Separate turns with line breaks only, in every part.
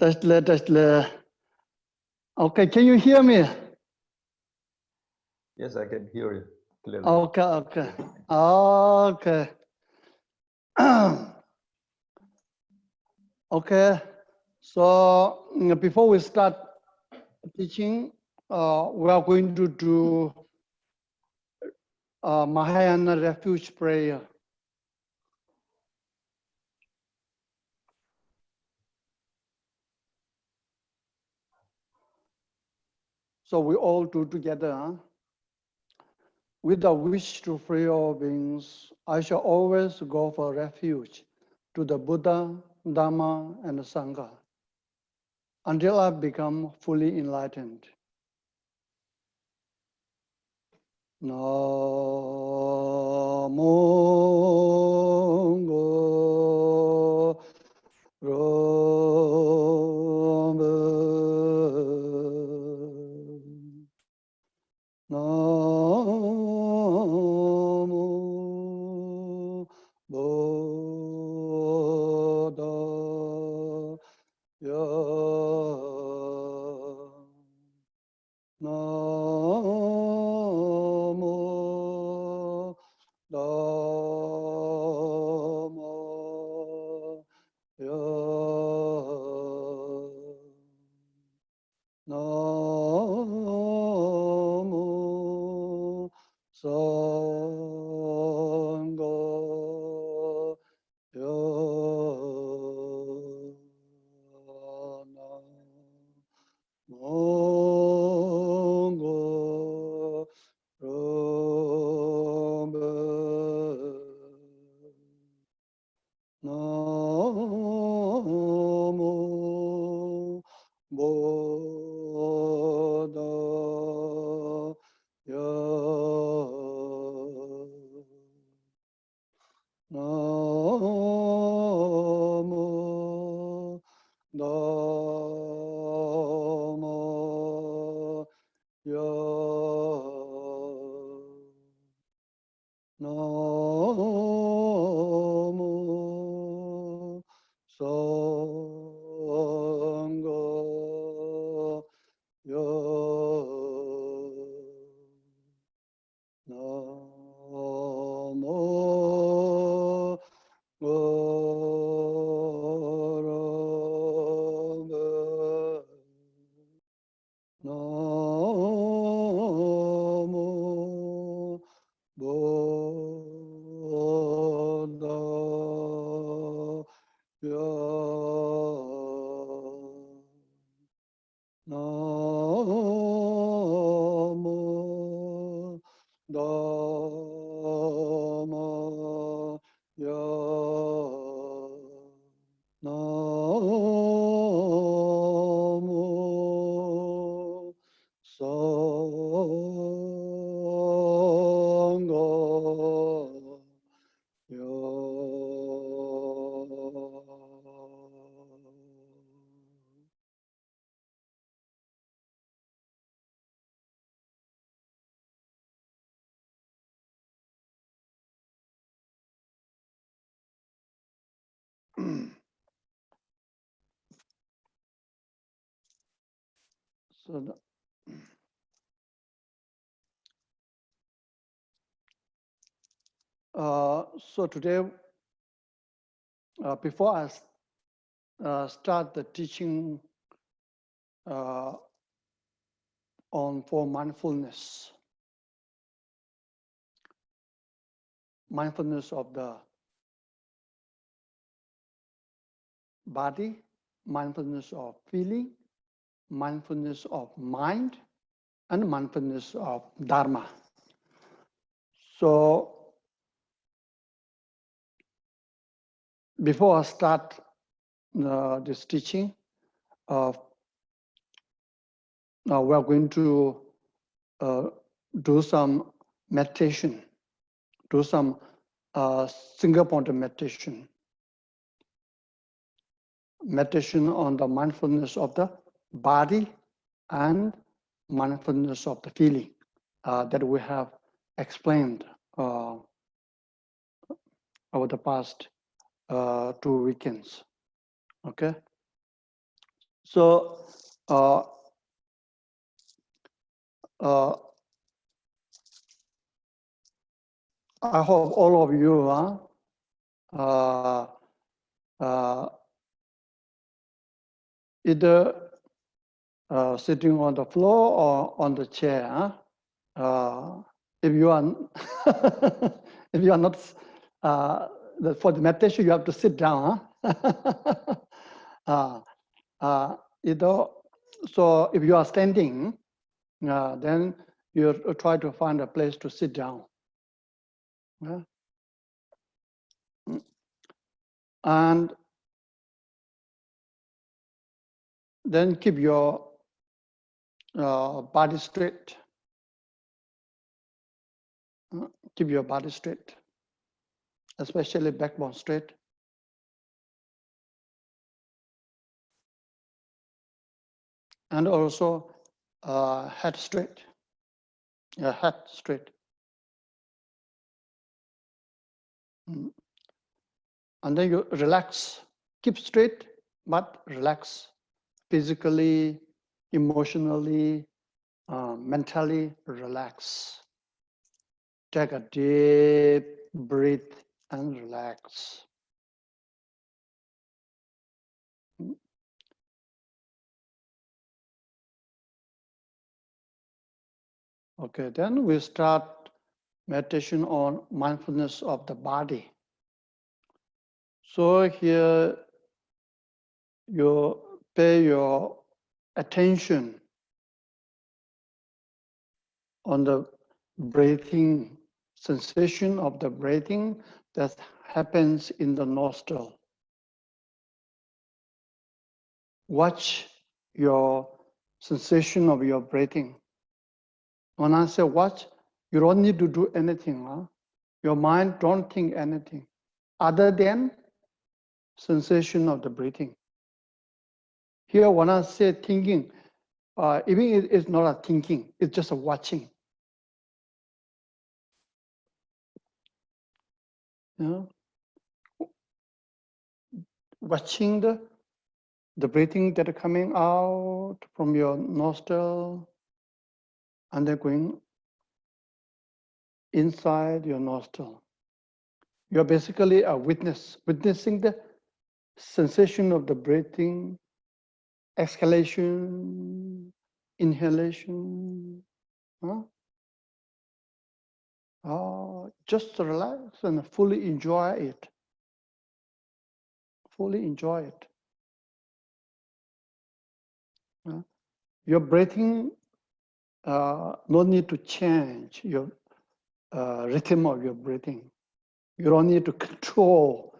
Okay, can you hear me?
Yes, I can hear you clearly.
Okay. Okay. Okay. So before we start teaching, we are going to do Mahan Refuge prayer. So we all do together. Huh? With the wish to free all beings, I shall always go for refuge to the Buddha, Dhamma, and Sangha until I become fully enlightened. Namo Rama Namo Buddhaya Namo Dhammaya Namo Sanghaya Namo Namo Buddhaya Namo Dhammaya Namo Sanghaya Namo Gurave Namo Buddhaya Namo Dhammaya Namo So today, before I start the teaching for mindfulness of the body, mindfulness of feeling, mindfulness of mind, and mindfulness of Dharma. So before I start this teaching, now we are going to do some meditation, do some single point meditation on the mindfulness of the body and mindfulness of the feeling that we have explained over the past 2 weekends. Okay, So uh, I hope all of you either sitting on the floor or on the chair. If you are if you are not for the meditation, you have to sit down. Either, so if you are standing, then you try to find a place to sit down. Yeah? And then keep your body straight. Keep your body straight, especially backbone straight. And also head straight. Your head straight. And then you relax. Keep straight, but relax. Physically, emotionally, mentally relax. Take a deep breath and relax. Okay, then we start meditation on mindfulness of the body. So here you pay your attention on the breathing, sensation of the breathing that happens in the nostril. Watch your sensation of your breathing. When I say watch, you don't need to do anything. Your mind don't think anything other than sensation of the breathing. Here, when I say thinking, even it's not a thinking, it's just a watching. You know? Watching the breathing that are coming out from your nostril and they're going inside your nostril. You're basically a witness, witnessing the sensation of the breathing, exhalation, inhalation. Just relax and fully enjoy it. Fully enjoy it. Your breathing, no need to change your rhythm of your breathing. You don't need to control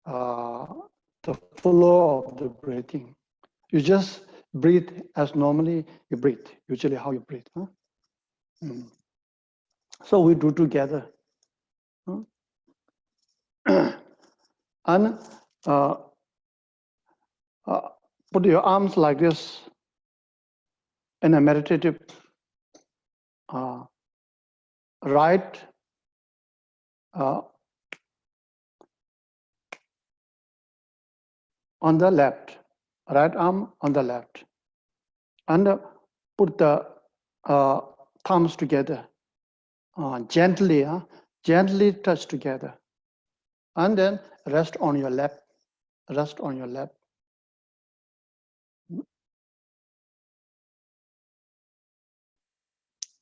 the flow of the breathing. You just breathe as normally you breathe, usually how you breathe. So we do together. And put your arms like this in a meditative right on the left, right arm on the left. And put the thumbs together, gently, gently touch together. And then rest on your lap, rest on your lap.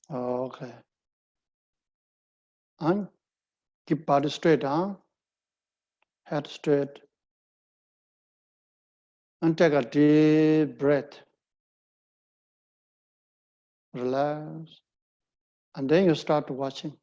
Okay. And keep body straight, head straight. And take a deep breath. Relax. And then you start watching.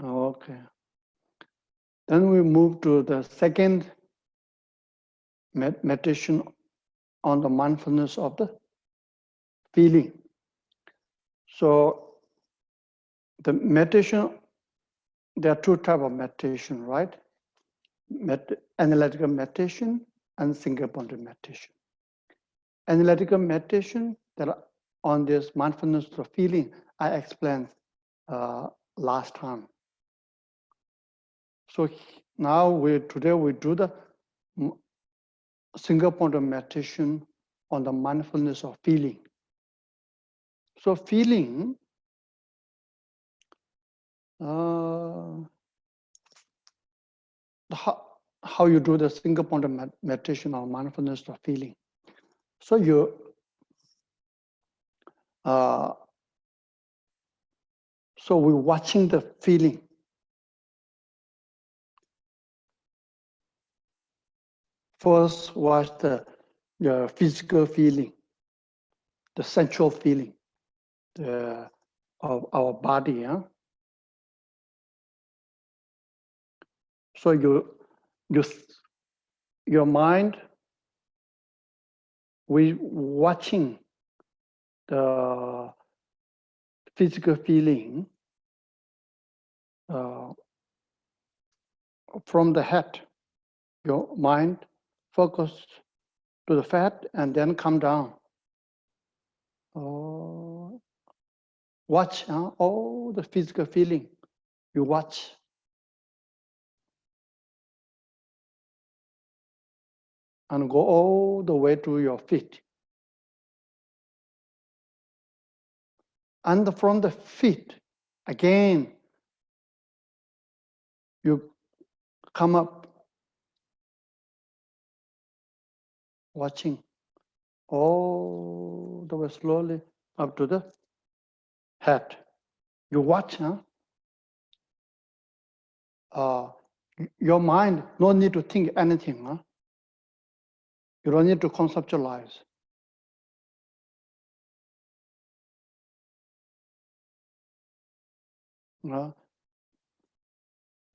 Okay. Then we move to the second meditation on the mindfulness of the feeling. So the meditation, there are two types of meditation, right? Analytical meditation and single-pointed meditation. Analytical meditation, that are on this mindfulness of feeling, I explained last time. So now today we do the single-pointed meditation on the mindfulness of feeling. So feeling, how you do the single-pointed meditation on mindfulness of feeling. So so we're watching the feeling. First, watch the physical feeling, the sensual feeling of our body. Yeah? So your mind, we watching the physical feeling from the head. Your mind focus to the head and then come down. Watch all the physical feeling. You watch. And go all the way to your feet. And from the feet, again, you come up watching all the way slowly up to the head. You watch, your mind no need to think anything. You don't need to conceptualize.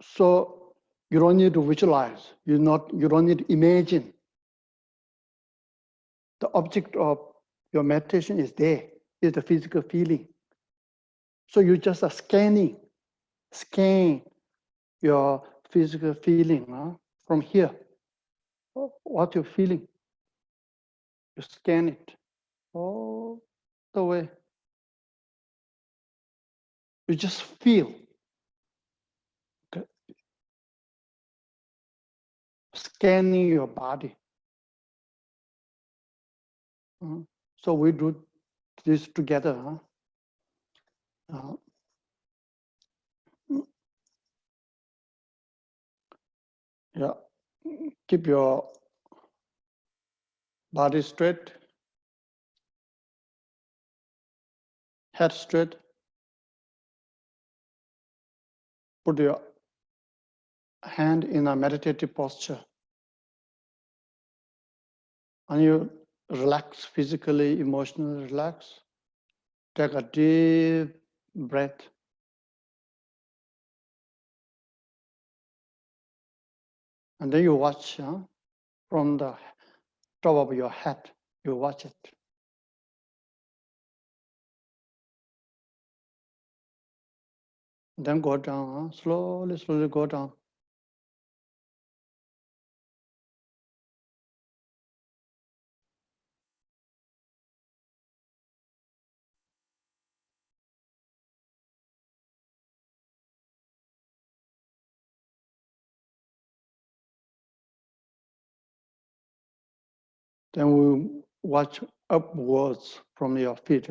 So you don't need to visualize. You don't need to imagine. The object of your meditation is there, is the physical feeling. So you just are scan your physical feeling from here. What you're feeling, you scan it all the way. You just feel. Okay. Scanning your body. So we do this together. Yeah, keep your body straight, head straight. Put your hand in a meditative posture. And you relax physically, emotionally relax. Take a deep breath. And then you watch from the top of your head, you watch it. Then go down, slowly go down. Then we watch upwards from your feet.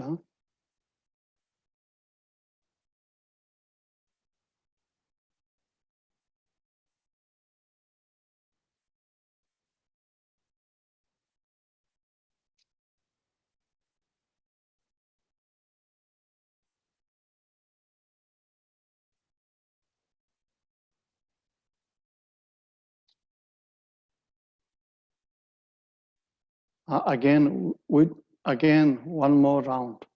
Again, one more round.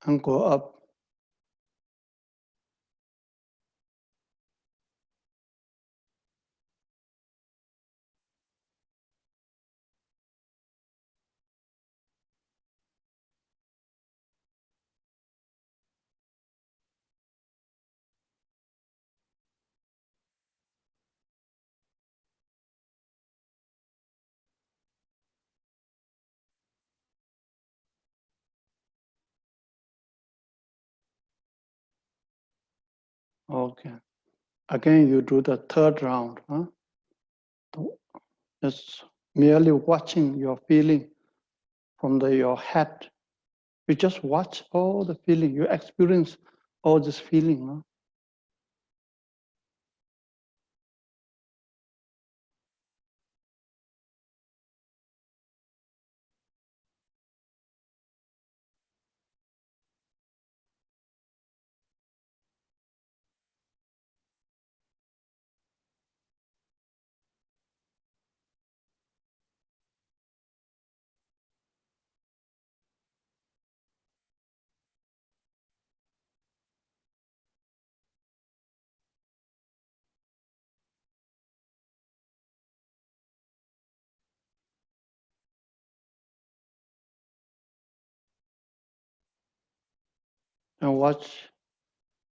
and go up. Okay. Again, you do the third round. Huh? Just merely watching your feeling from your head. You just watch all the feeling. You experience all this feeling. Huh? And watch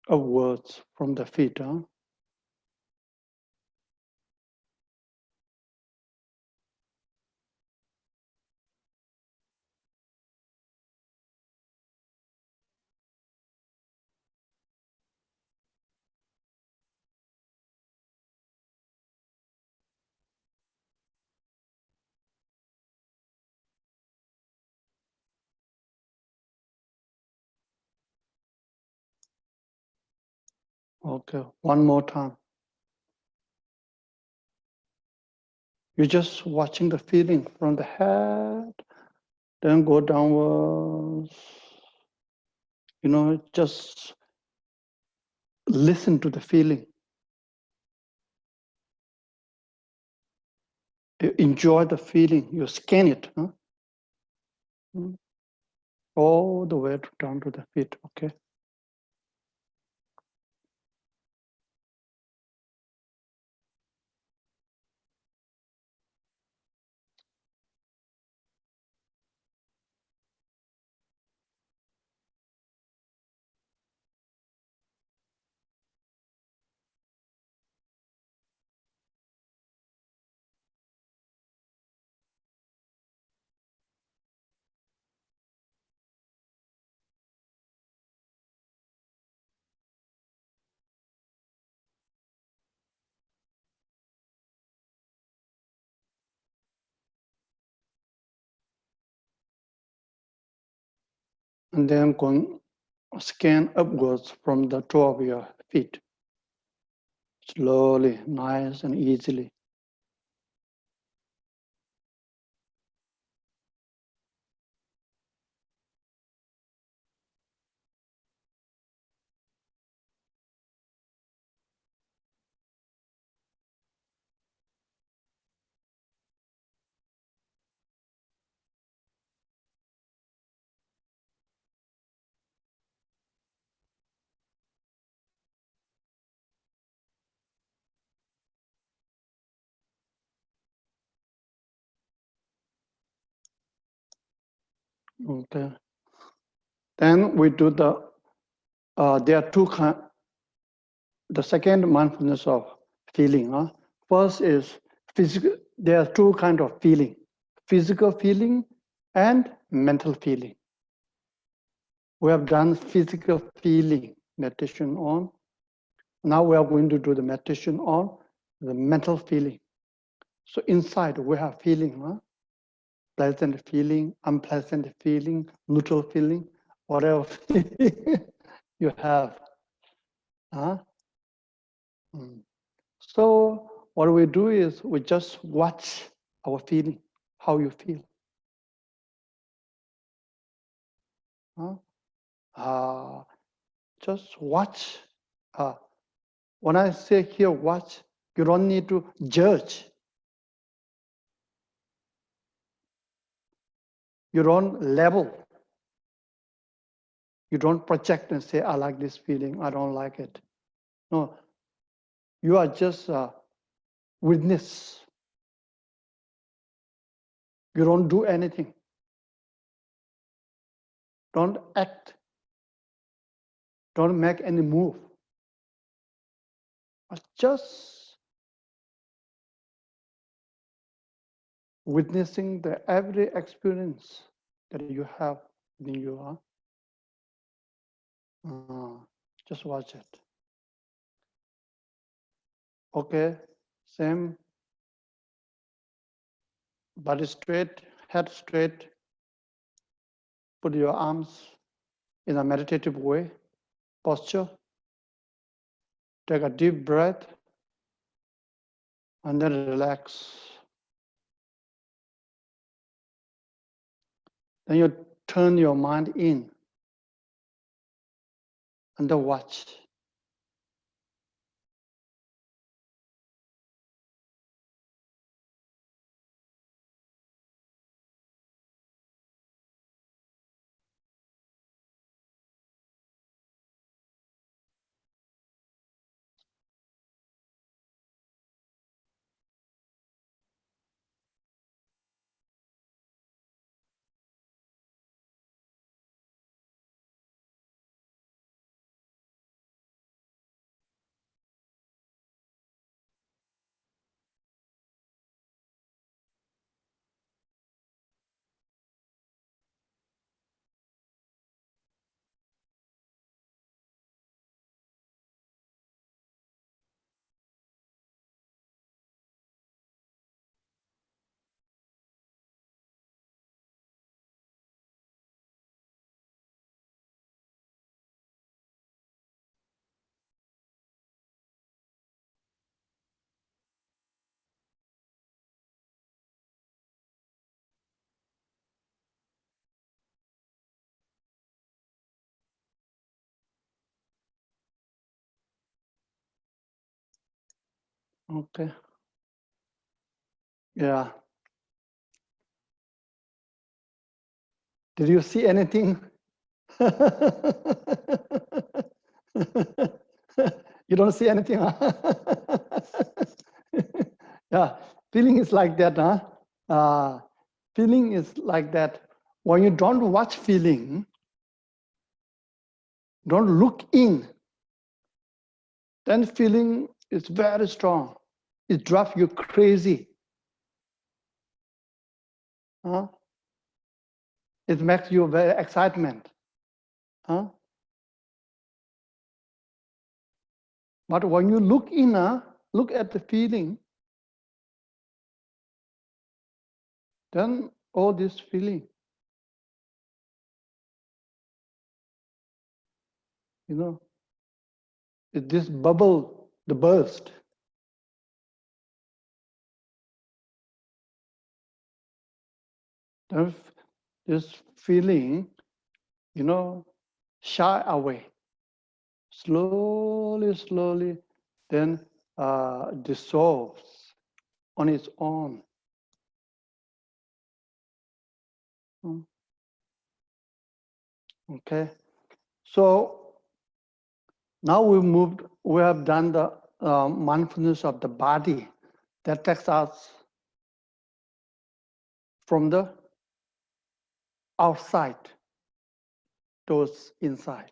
upwards from the feet. Huh? Okay, one more time. You're just watching the feeling from the head, then go downwards. Just listen to the feeling. You enjoy the feeling. You scan it. Huh? All the way down to the feet. Okay. And then scan upwards from the toe of your feet. Slowly, nice and easily. Okay. Then we do there are two kinds, the second mindfulness of feeling. Huh? First is physical, there are two kinds of feeling, physical feeling and mental feeling. We have done physical feeling meditation on. Now we are going to do the meditation on the mental feeling. So inside we have feeling, huh? Pleasant feeling, unpleasant feeling, neutral feeling, whatever feeling you have. Huh? So what we do is we just watch our feeling, how you feel. Huh? Just watch. When I say here watch, you don't need to judge. You don't label. You don't project and say, I like this feeling, I don't like it. No, you are just a witness. You don't do anything. Don't act. Don't make any move. Just witnessing the every experience that you have in you. Just watch it. Okay, same. Body straight, head straight. Put your arms in a meditative way, posture. Take a deep breath and then relax. Then you turn your mind in and then watch. Okay. Yeah. Did you see anything? You don't see anything, huh? Yeah, feeling is like that, huh? Feeling is like that. When you don't watch feeling, don't look in, then feeling is very strong. It drives you crazy. Huh? It makes you very excitement. Huh? But when you look in, look at the feeling, then all this feeling, this bubble, the burst. Then this feeling, shy away. Slowly, slowly, then dissolves on its own. Okay, so now we have done the mindfulness of the body. That takes us from the outside towards inside.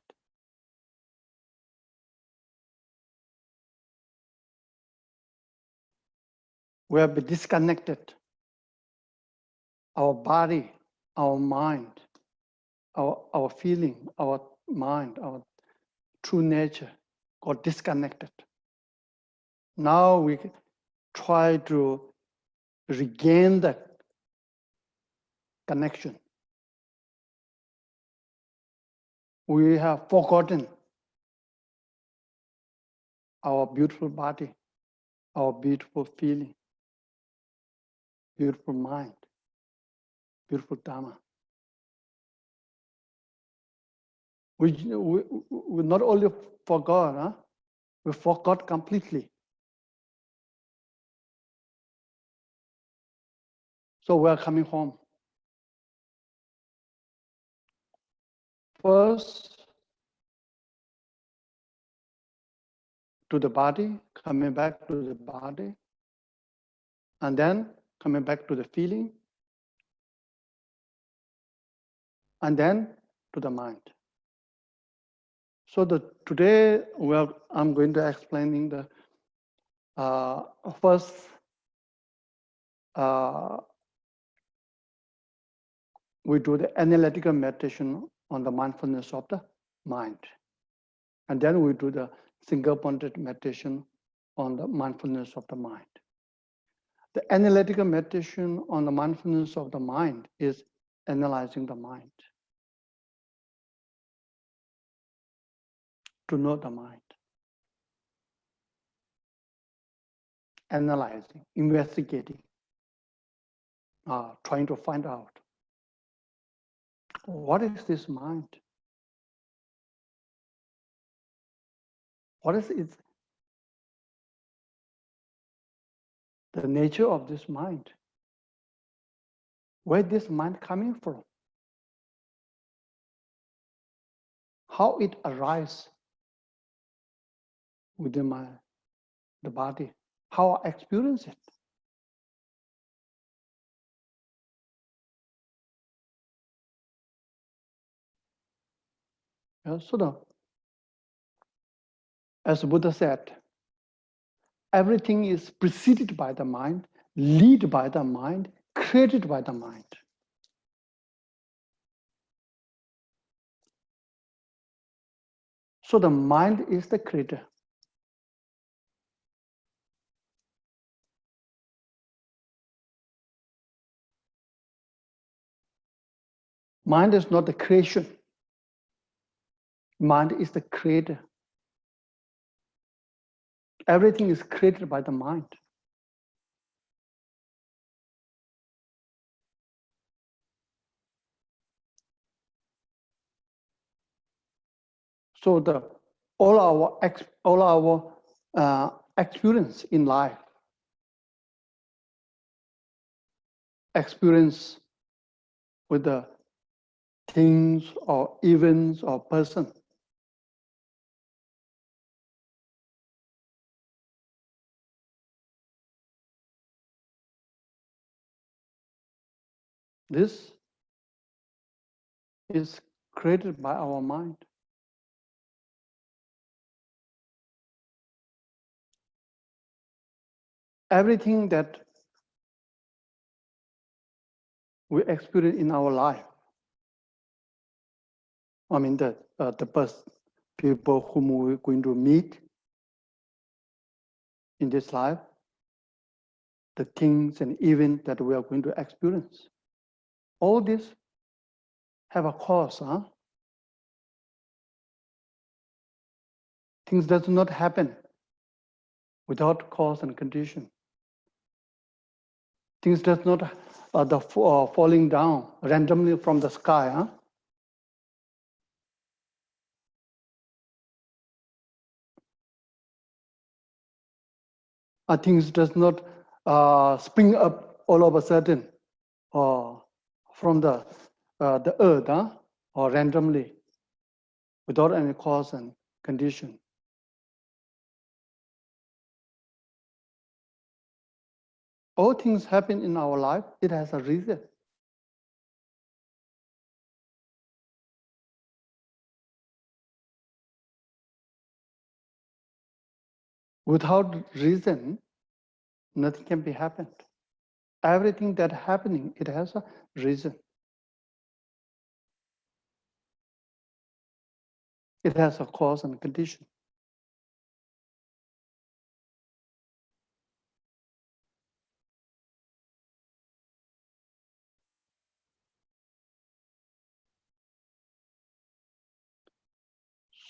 We have been disconnected. Our body, our mind, our feeling, our mind, our true nature got disconnected. Now we try to regain the connection. We have forgotten our beautiful body, our beautiful feeling, beautiful mind, beautiful Dharma. We not only forgot, we forgot completely. So we are coming home. First, to the body, coming back to the body, and then coming back to the feeling, and then to the mind. So today I'm going to explaining the first we do the analytical meditation on the mindfulness of the mind. And then we do the single-pointed meditation on the mindfulness of the mind. The analytical meditation on the mindfulness of the mind is analyzing the mind, to know the mind, analyzing, investigating, trying to find out what is this mind? What is its the nature of this mind? Where this mind coming from? How it arises within the body? How I experience it? So as Buddha said, everything is preceded by the mind, led by the mind, created by the mind. So the mind is the creator. Mind is not the creation. Mind is the creator. Everything is created by the mind. So all our experience in life, experience with the things or events or person, this is created by our mind. Everything that we experience in our life, I mean the people whom we're going to meet in this life, the things and events that we are going to experience, all this have a cause. Things does not happen without cause and condition. Things does not falling down randomly from the sky. Things does not spring up all of a sudden from the earth or randomly without any cause and condition. All things happen in our life, it has a reason. Without reason, nothing can be happened. Everything that happening, it has a reason. It has a cause and condition.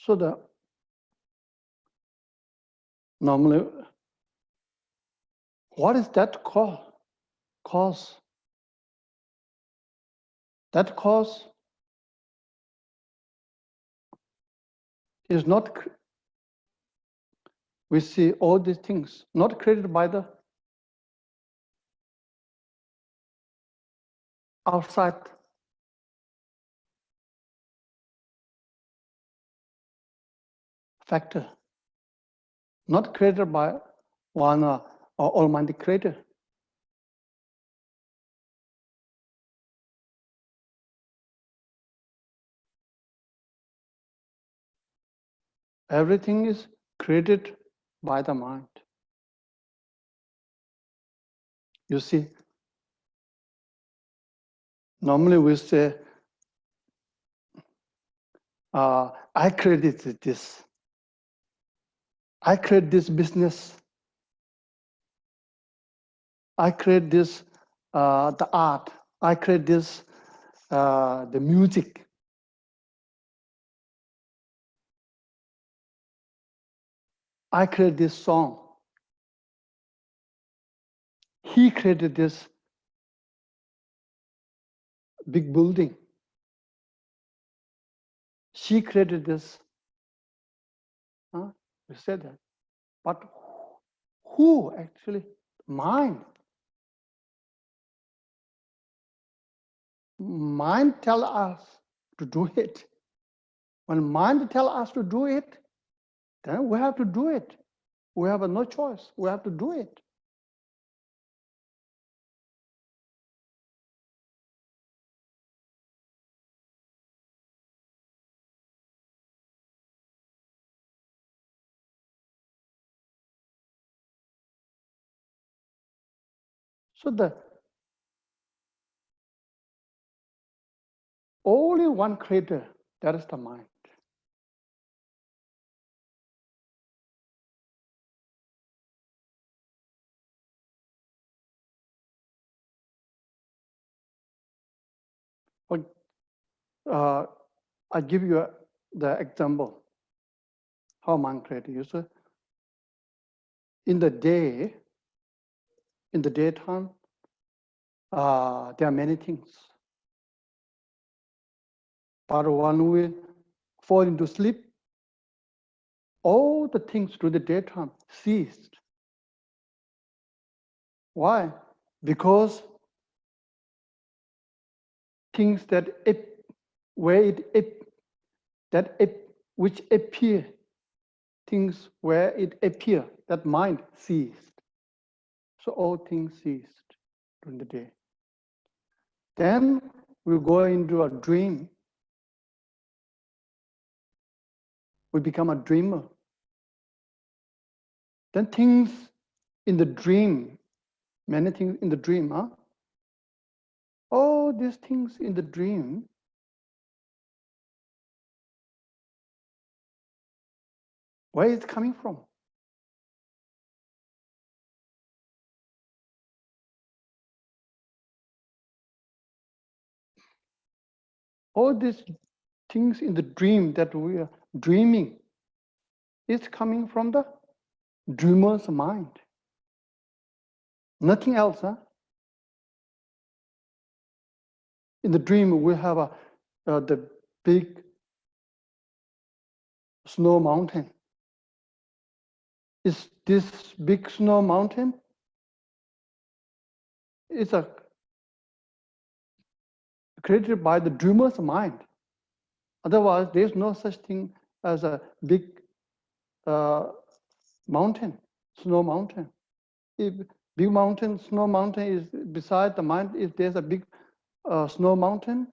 So normally, what is that cause? That cause is not, we see all these things, not created by the outside factor, not created by one almighty creator. Everything is created by the mind. You see, normally we say, I created this. I create this business. I create this, the art. I create this, the music. I create this song. He created this big building. She created this. We said that. But who actually? Mind. Mind tell us to do it. When mind tell us to do it, then we have to do it. We have no choice. We have to do it. So the only one creator, that is the mind. But, I give you the example how mind created. You see, in the day, in the daytime, there are many things. But when we fall into sleep, all the things to the daytime ceased. Why? Because things that which appear, things where it appear, that mind ceased. So all things ceased during the day. Then we go into a dream. We become a dreamer. Then things in the dream, many things in the dream, all these things in the dream, where is it coming from? All these things in the dream that we are dreaming is coming from the dreamer's mind. Nothing else. In the dream, we have the big snow mountain. Is this big snow mountain? It's created by the dreamer's mind. Otherwise, there's no such thing as a big mountain, snow mountain. If big mountain, snow mountain is beside the mind, if there's a big snow mountain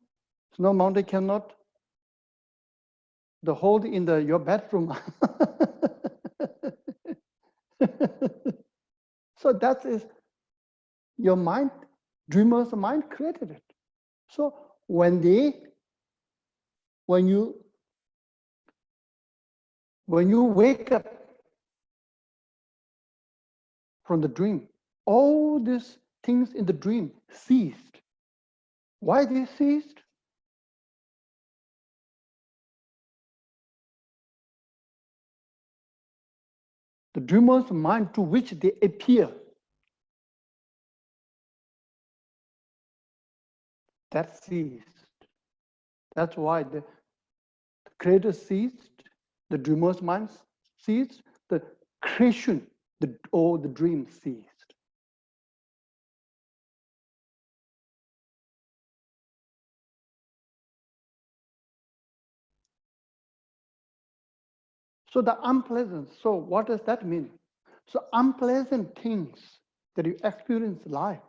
cannot hold in your bedroom. So that is your mind, dreamer's mind created it. So when you wake up from the dream, all these things in the dream ceased. Why they ceased? The dreamer's mind to which they appear, that ceased. That's why the creator ceased, the dreamer's mind ceased, the creation, all the dream ceased. So the unpleasant, so what does that mean? So unpleasant things that you experience in life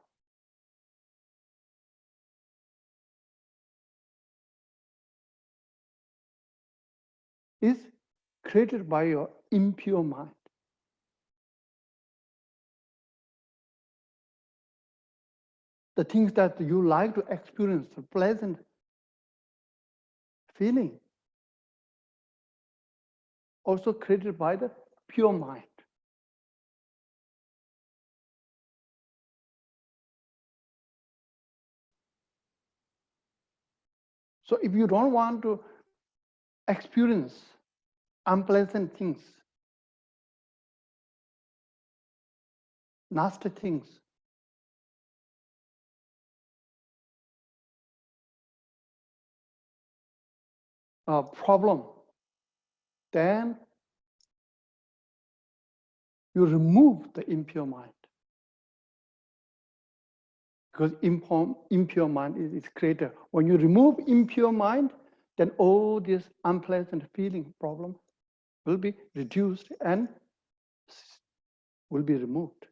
is created by your impure mind. The things that you like to experience, the pleasant feeling, also created by the pure mind. So if you don't want to experience unpleasant things, nasty things, problem, then you remove the impure mind. Because impure mind is created. When you remove impure mind, then all this unpleasant feeling problem will be reduced and will be removed.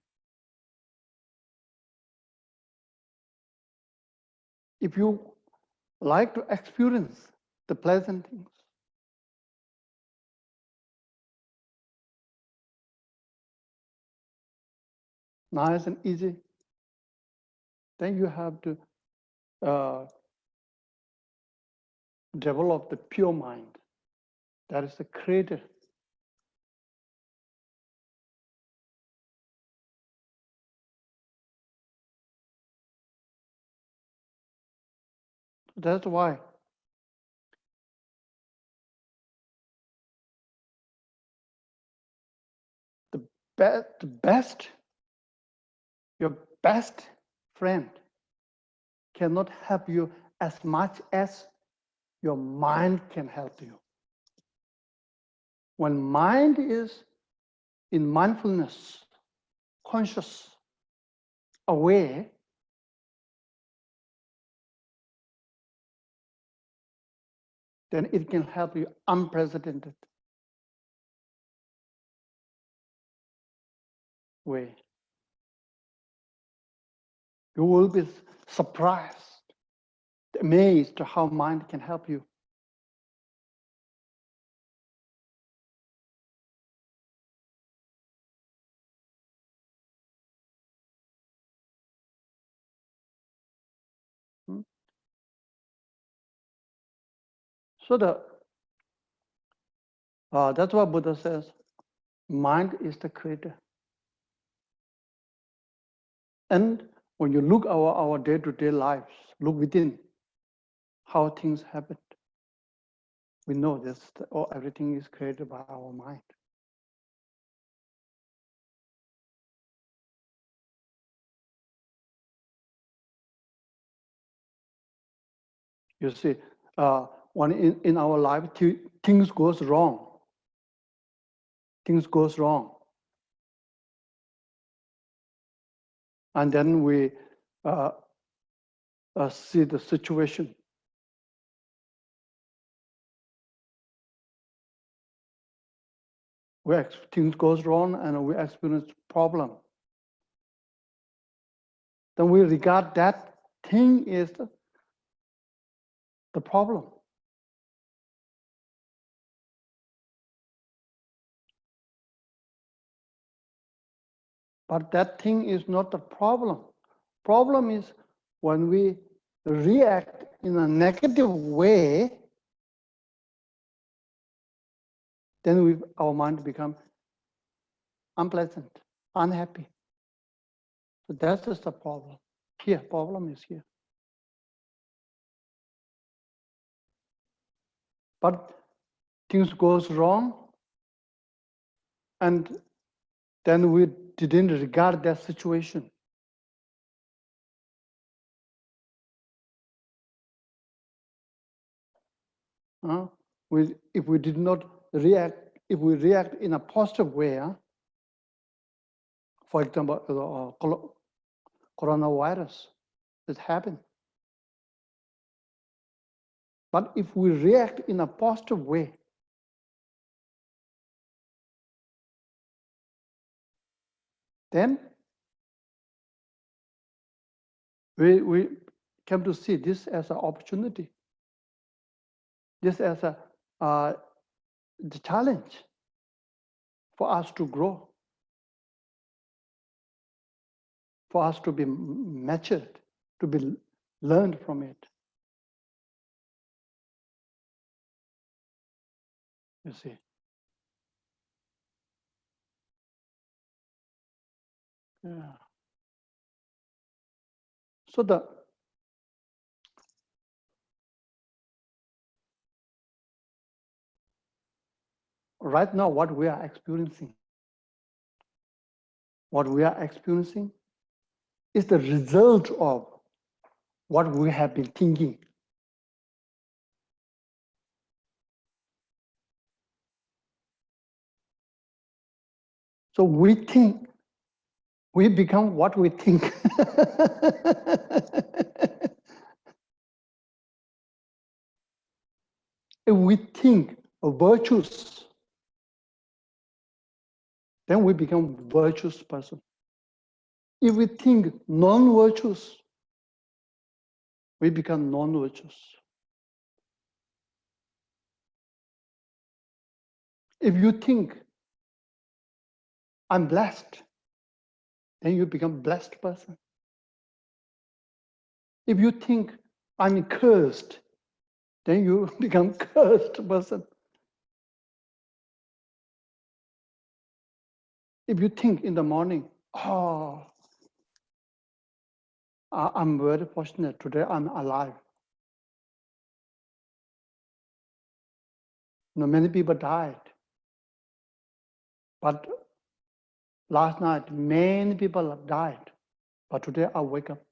If you like to experience the pleasant things, nice and easy, then you have to develop the pure mind. That is the creator. That's why your best friend cannot help you as much as your mind can help you. When mind is in mindfulness, conscious, aware, then it can help you unprecedented way. You will be surprised, amazed how mind can help you. So that's what Buddha says. Mind is the creator. And when you look our day-to-day lives, look within how things happen. We know this, everything is created by our mind. You see, when in our life, things goes wrong. Things goes wrong. And then we see the situation. Where things goes wrong and we experience problem. Then we regard that thing is the problem. But that thing is not the problem. Problem is when we react in a negative way, then our mind becomes unpleasant, unhappy. So that's just the problem. Here, problem is here. But things goes wrong, and then we didn't regard that situation. If we did not react, if we react in a positive way, for example, coronavirus, it happened. But if we react in a positive way, then we come to see this as an opportunity, this as a the challenge for us to grow, for us to be matured, to be learned from it. You see. Yeah. So right now, what we are experiencing is the result of what we have been thinking. So we think, we become what we think. If we think virtuous, then we become virtuous person. If we think non-virtuous, we become non-virtuous. If you think I'm blessed, then you become blessed person. If you think I'm cursed, then you become cursed person. If you think in the morning, oh, I'm very fortunate today, I'm alive. Many people died. But last night, many people have died. But today I wake up,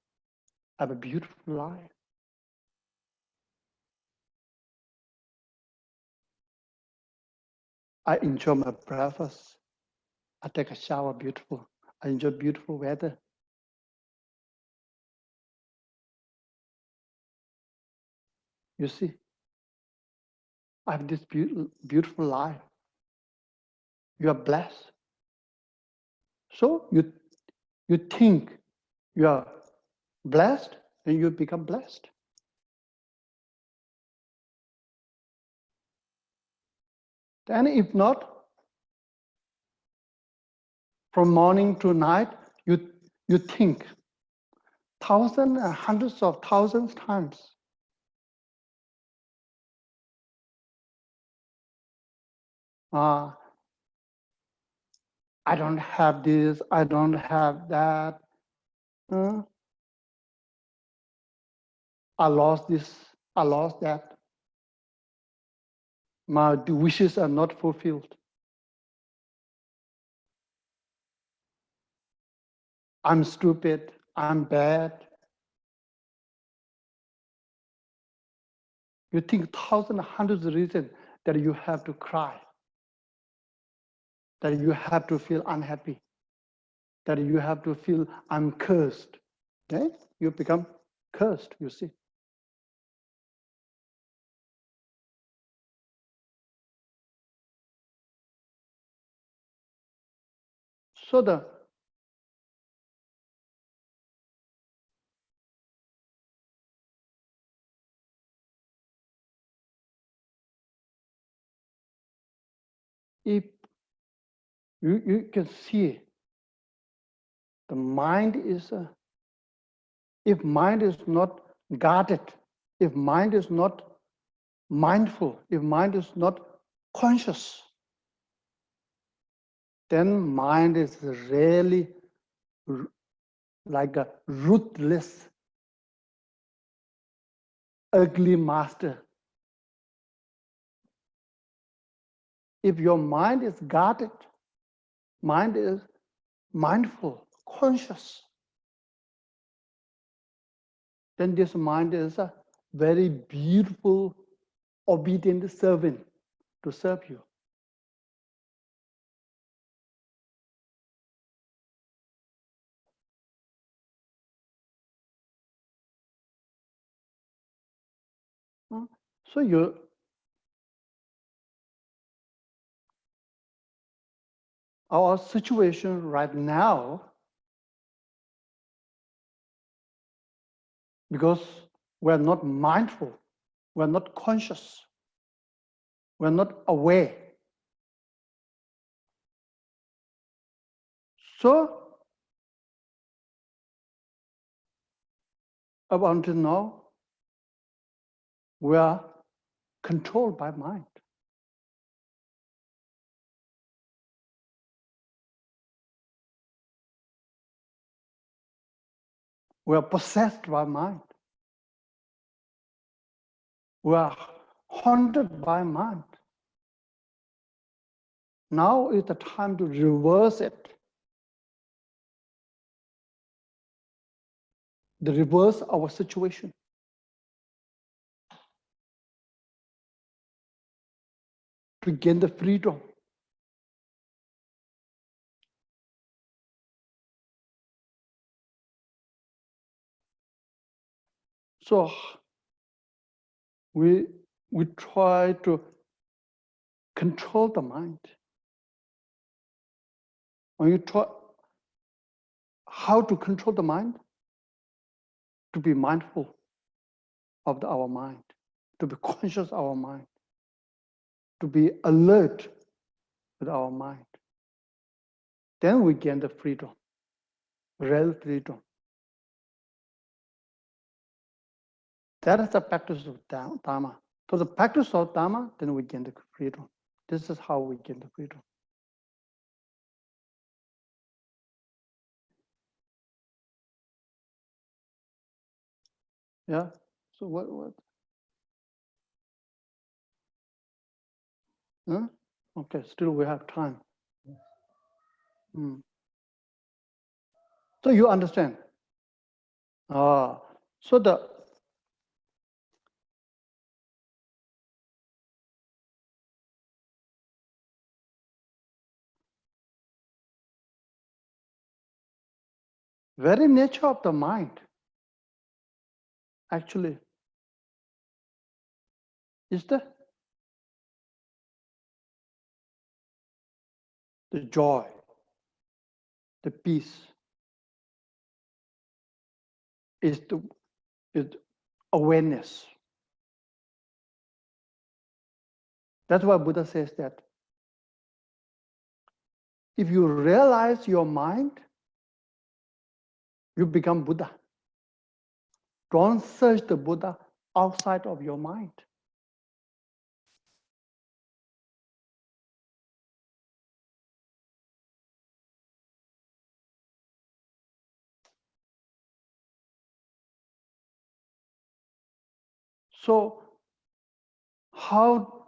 I have a beautiful life. I enjoy my breakfast. I take a shower, beautiful. I enjoy beautiful weather. You see, I have this beautiful life. You are blessed. So you think you are blessed, then you become blessed. Then if not, from morning to night, you think thousands and hundreds of thousands times. I don't have this, I don't have that. I lost this, I lost that. My wishes are not fulfilled. I'm stupid, I'm bad. You think thousands, hundreds of reasons that you have to cry, that you have to feel unhappy, that you have to feel I'm cursed. Okay? You become cursed, you see. So if you can see the mind is, if mind is not guarded, if mind is not mindful, if mind is not conscious, then mind is really like a ruthless, ugly master. If your mind is guarded, mind is mindful, conscious, then this mind is a very beautiful, obedient servant to serve you. So our situation right now because we're not mindful, we're not conscious, we're not aware. So, up until now, we are controlled by mind. We are possessed by mind. We are haunted by mind. Now is the time to reverse it. To reverse our situation. To gain the freedom. So we try to control the mind. When you try how to control the mind, to be mindful of our mind, to be conscious of our mind, to be alert with our mind. Then we gain the freedom, real freedom. That is the practice of Dharma. So the practice of Dharma, then we gain the freedom. This is how we gain the freedom. Yeah. So what? Huh? Okay. Still, we have time. So you understand? So the very nature of the mind, actually, is the joy, the peace, is awareness. That's why Buddha says that if you realize your mind, you become Buddha. Don't search the Buddha outside of your mind. So how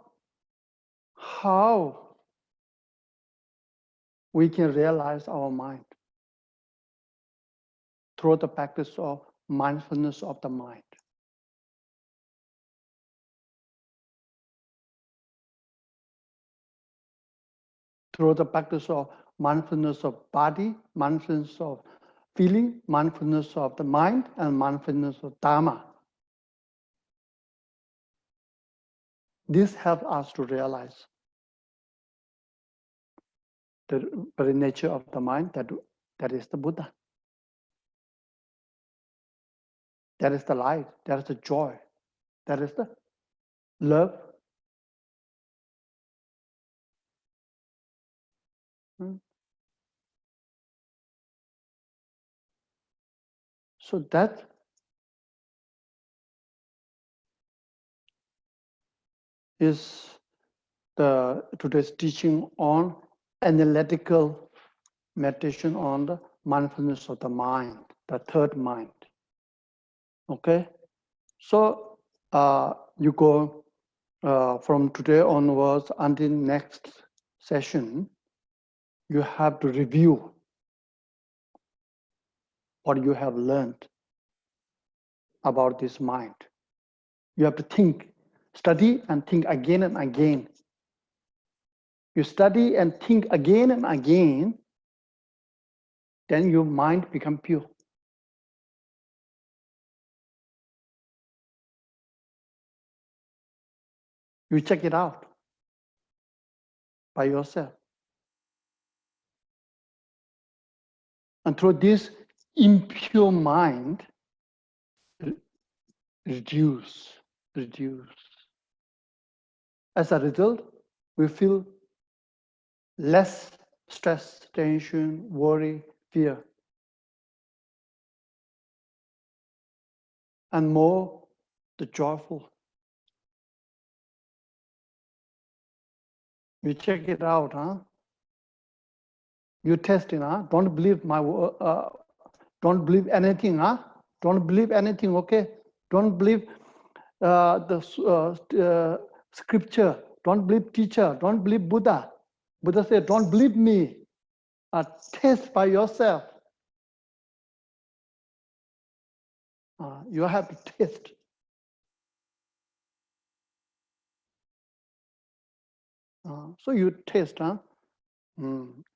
we can realize our mind? Through the practice of mindfulness of the mind. Through the practice of mindfulness of body, mindfulness of feeling, mindfulness of the mind, and mindfulness of Dharma. This helps us to realize the very nature of the mind, that is the Buddha. That is the light, that is the joy, that is the love. So that is today's teaching on analytical meditation on the mindfulness of the mind, the third mind. Okay, so you go from today onwards until next session, you have to review what you have learned about this mind. You have to think, study and think again and again. You study and think again and again, then your mind becomes pure. You check it out by yourself. And through this impure mind, reduce. As a result, we feel less stress, tension, worry, fear, and more the joyful. You check it out, huh? You test it, huh? Don't believe don't believe anything, huh? Don't believe anything, okay? Don't believe the scripture. Don't believe teacher. Don't believe Buddha. Buddha said, don't believe me. Test by yourself. You have to test. So you test, huh?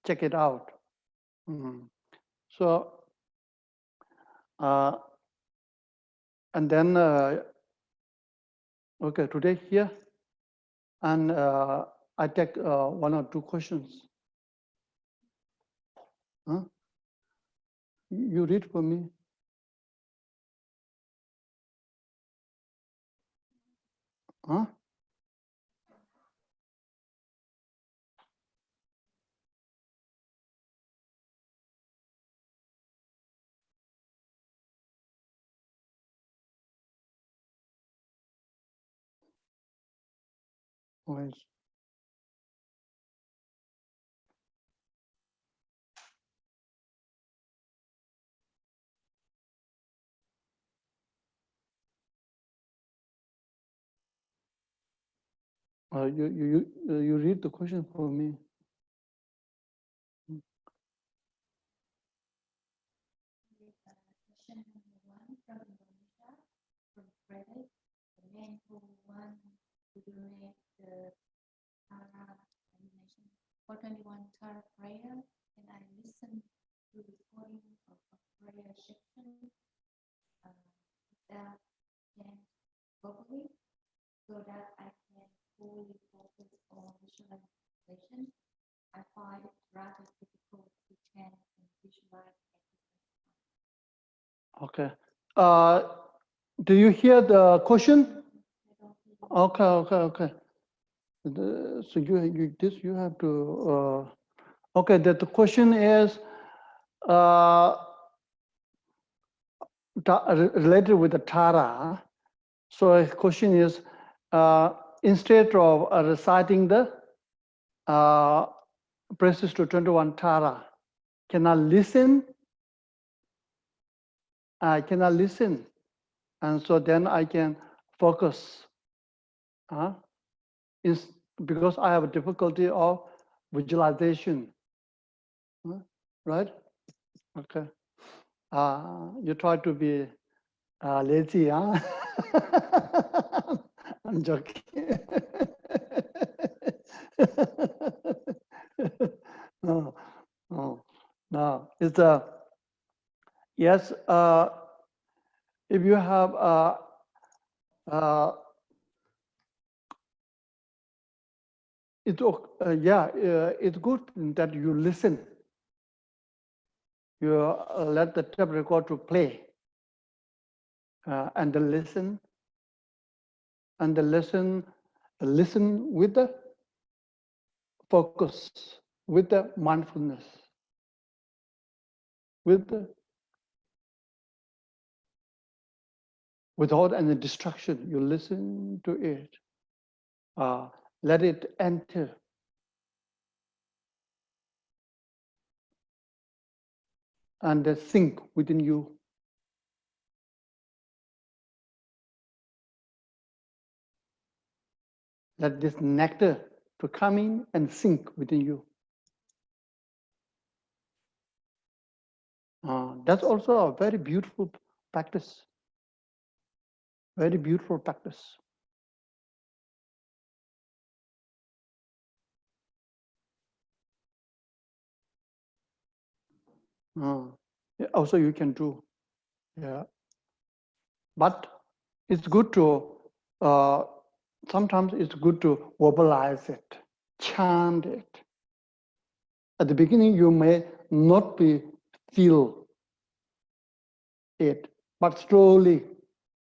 Check it out. So, and then, okay, today here, and I take 1 or 2 questions. Huh? You read for me. Huh? Yes. You read the question for me.
Question number 1 from Indonesia, from Frederick, the man who won to donate the Tara animation for 21 Tara prayer, and I listened to the recording of a prayer section that can properly, so that I can fully focus on visualization. I find it rather difficult to chant and visualize.
Okay. Do you hear the question? Okay. So you have to. Okay, the question is related with the Tara. So the question is, instead of reciting the praises to 21 Tara, can I listen? Can I listen? And so then I can focus. Because I have a difficulty of visualization. Right? Okay. You try to be lazy, huh? I'm joking. No, it's yes. If you have it's good that you listen. You let the tape recorder play and listen, listen with the focus, with the mindfulness, without any distraction. You listen to it. Let it enter. And sink within you. Let this nectar to come in and sink within you. That's also a very beautiful practice. Very beautiful practice. Also you can do. Yeah. But it's good to, sometimes it's good to verbalize it, chant it. At the beginning, you may not feel it, but slowly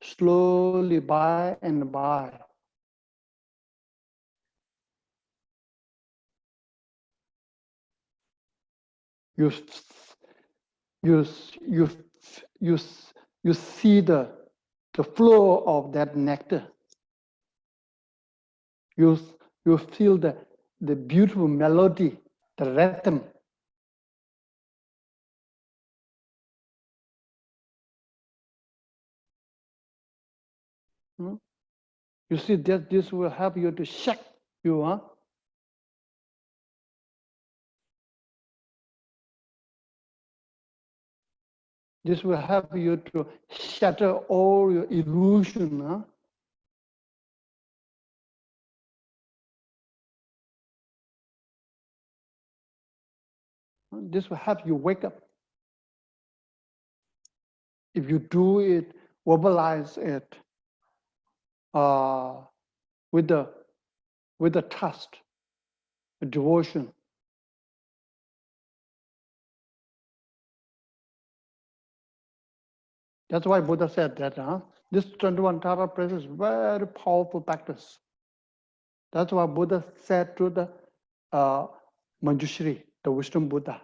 slowly by and by. You, you, you, you, you see the flow of that nectar. You feel the beautiful melody, the rhythm. Hmm? You see that this will help you to shake you, huh? This will help you to shatter all your illusion, huh? This will help you wake up. If you do it, verbalize it with the trust, the devotion. That's why Buddha said that this 21 Tara practice is very powerful practice. That's why Buddha said to the Manjushri, the wisdom Buddha,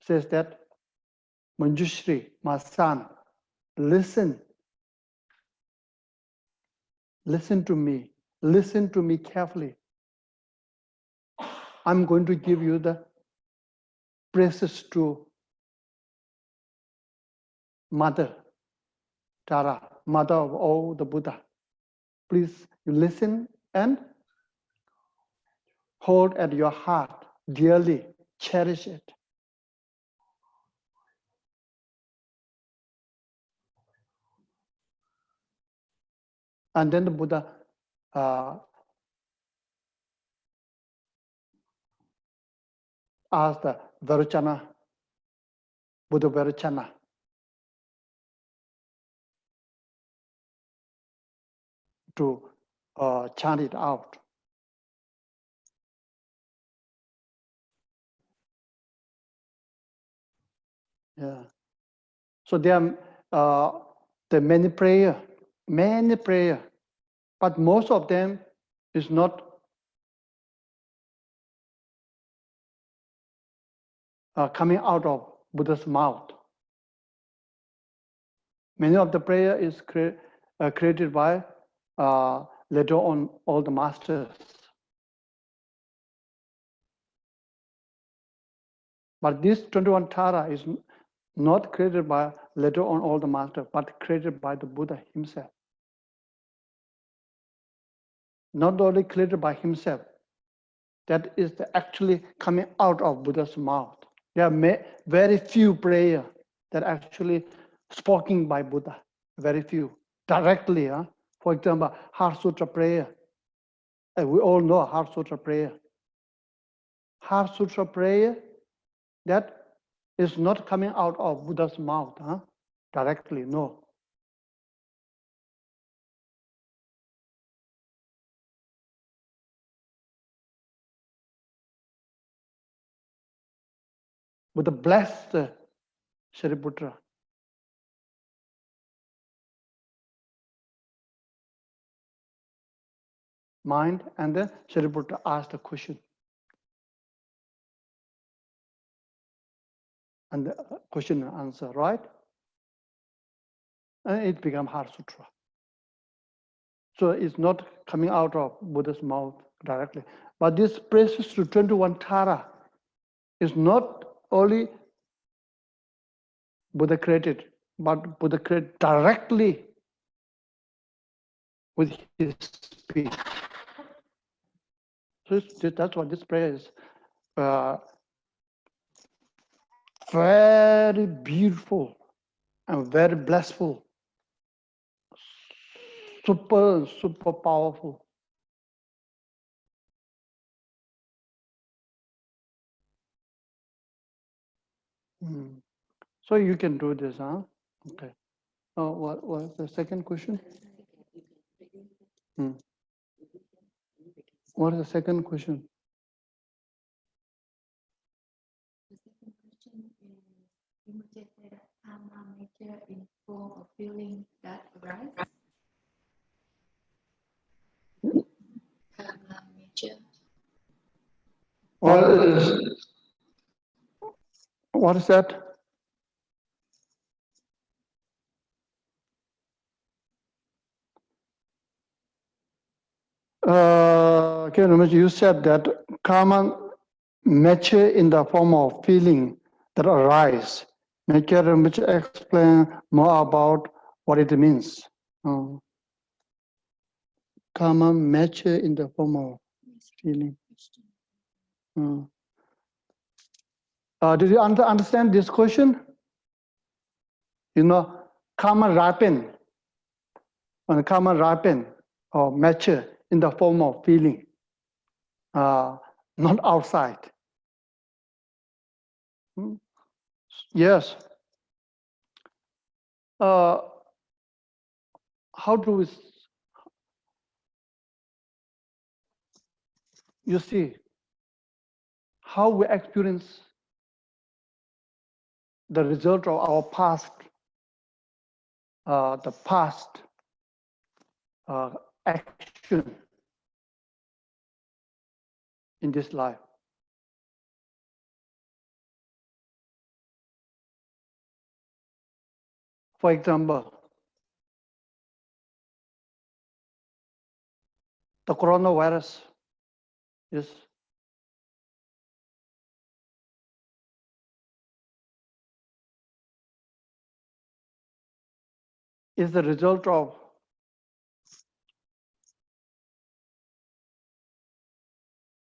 says that, Manjushri, my son, listen to me carefully. I'm going to give you the praises to Mother Tara, mother of all the Buddha. Please, you listen and hold at your heart dearly, cherish it. And then the Buddha asked the Vairocana, Buddha Vairocana, to chant it out. Yeah. So there are many prayer, but most of them is not coming out of Buddha's mouth. Many of the prayer is created by later on all the masters. But this 21 Tara is not created by later on all the masters, but created by the Buddha himself. Not only created by himself, that is actually coming out of Buddha's mouth. There are very few prayer that actually spoken by Buddha, very few, directly. For example, Heart Sutra prayer. We all know Heart Sutra prayer. Heart Sutra prayer, that is not coming out of Buddha's mouth directly, no. Buddha blessed Shariputra. Mind, and then Shariputra asked the question. And the question and answer, right? And it became Heart Sutra. So it's not coming out of Buddha's mouth directly. But this praises to 21 Tara is not only Buddha created, but Buddha created directly with his speech. So that's what this prayer is. Very beautiful and very blissful. Super powerful. So you can do this, huh? Okay. What was the second question? What is the second question?
The second question is Rinpoche said that karma nature in form of feeling that arise. Karma nature.
What is that? Khen Rinpoche, you said that karma mature in the form of feeling that arise. May Khen Rinpoche explain more about what it means? Karma mature in the form of feeling. Did you understand this question? You know, karma ripen. When karma ripen or mature in the form of feeling, not outside. Yes. How do we, you see, how we experience the result of our past, the past action in this life. For example, the coronavirus is the result of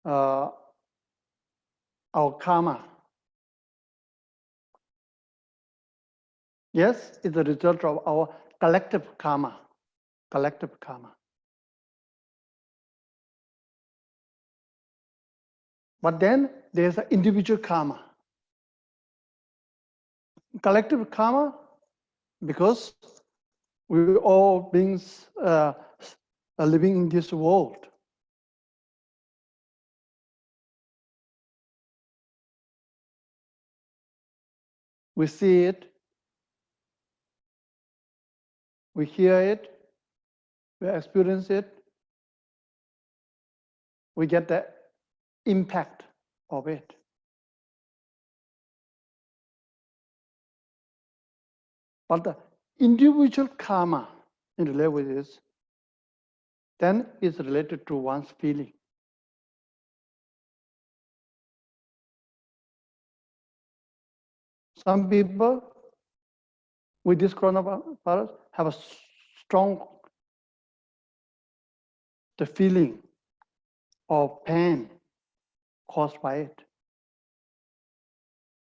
our karma. Yes, it's the result of our collective karma. Collective karma. But then there's an individual karma. Collective karma, because we all beings are living in this world. We see it, we hear it, we experience it, we get the impact of it. But the individual karma in relation with this, then is related to one's feeling. Some people with this coronavirus have a strong the feeling of pain caused by it.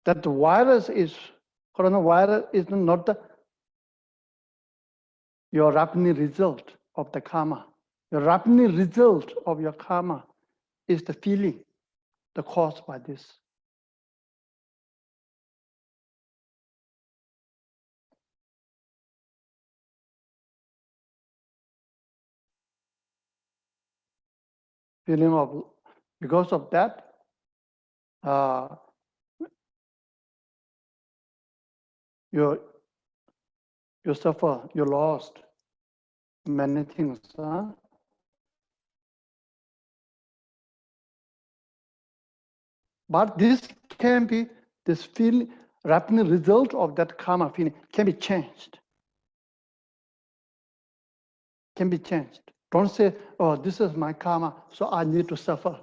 That the coronavirus is not your rapid result of the karma. Your rapid result of your karma is the feeling, the caused by this. Feeling of, because of that, you suffer, you lost many things. But this can be, this feeling, rapid result of that karma feeling can be changed. Can be changed. Don't say, oh, this is my karma, so I need to suffer.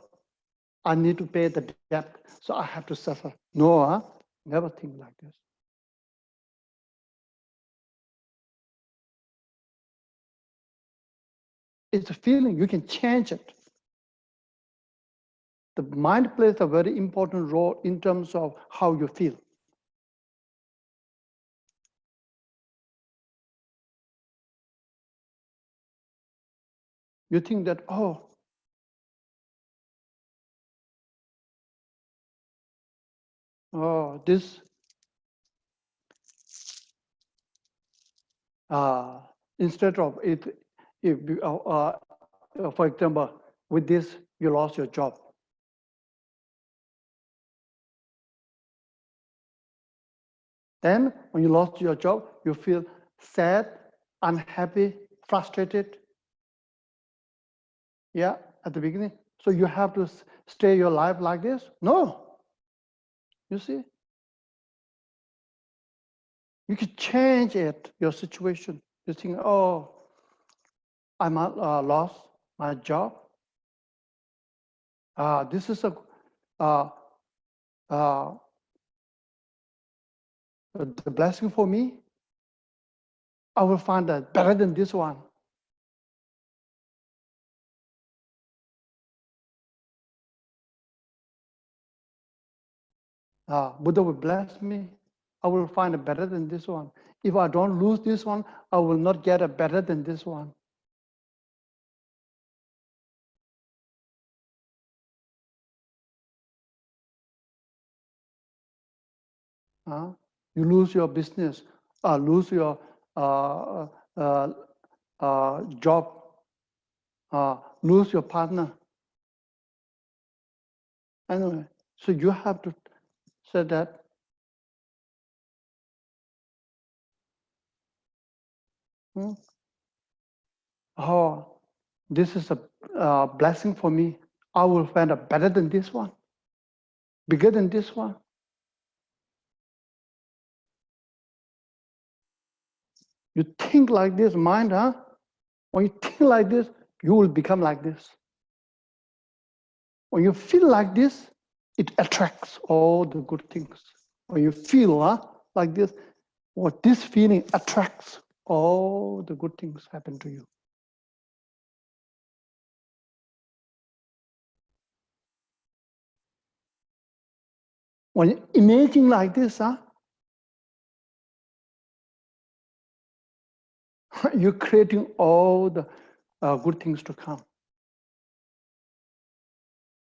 I need to pay the debt, so I have to suffer. No, never think like this. It's a feeling, you can change it. The mind plays a very important role in terms of how you feel. You think that, oh, this, instead of it, if for example, with this, you lost your job. Then when you lost your job, you feel sad, unhappy, frustrated. Yeah, at the beginning. So you have to stay your life like this? No. You see? You can change it, your situation. You think, oh, I might lost my job. This is uh, uh, the blessing for me. I will find that better than this one. Buddha will bless me. I will find a better than this one. If I don't lose this one, I will not get a better than this one. You lose your business, lose your job, lose your partner. Anyway, so you have to say that oh, this is a blessing for me. I will find a better than this one, bigger than this one. You think like this, mind, huh? When you think like this, you will become like this. When you feel like this, it attracts all the good things. When you feel like this, what this feeling attracts all the good things happen to you. When you imagine like this, you're creating all the good things to come.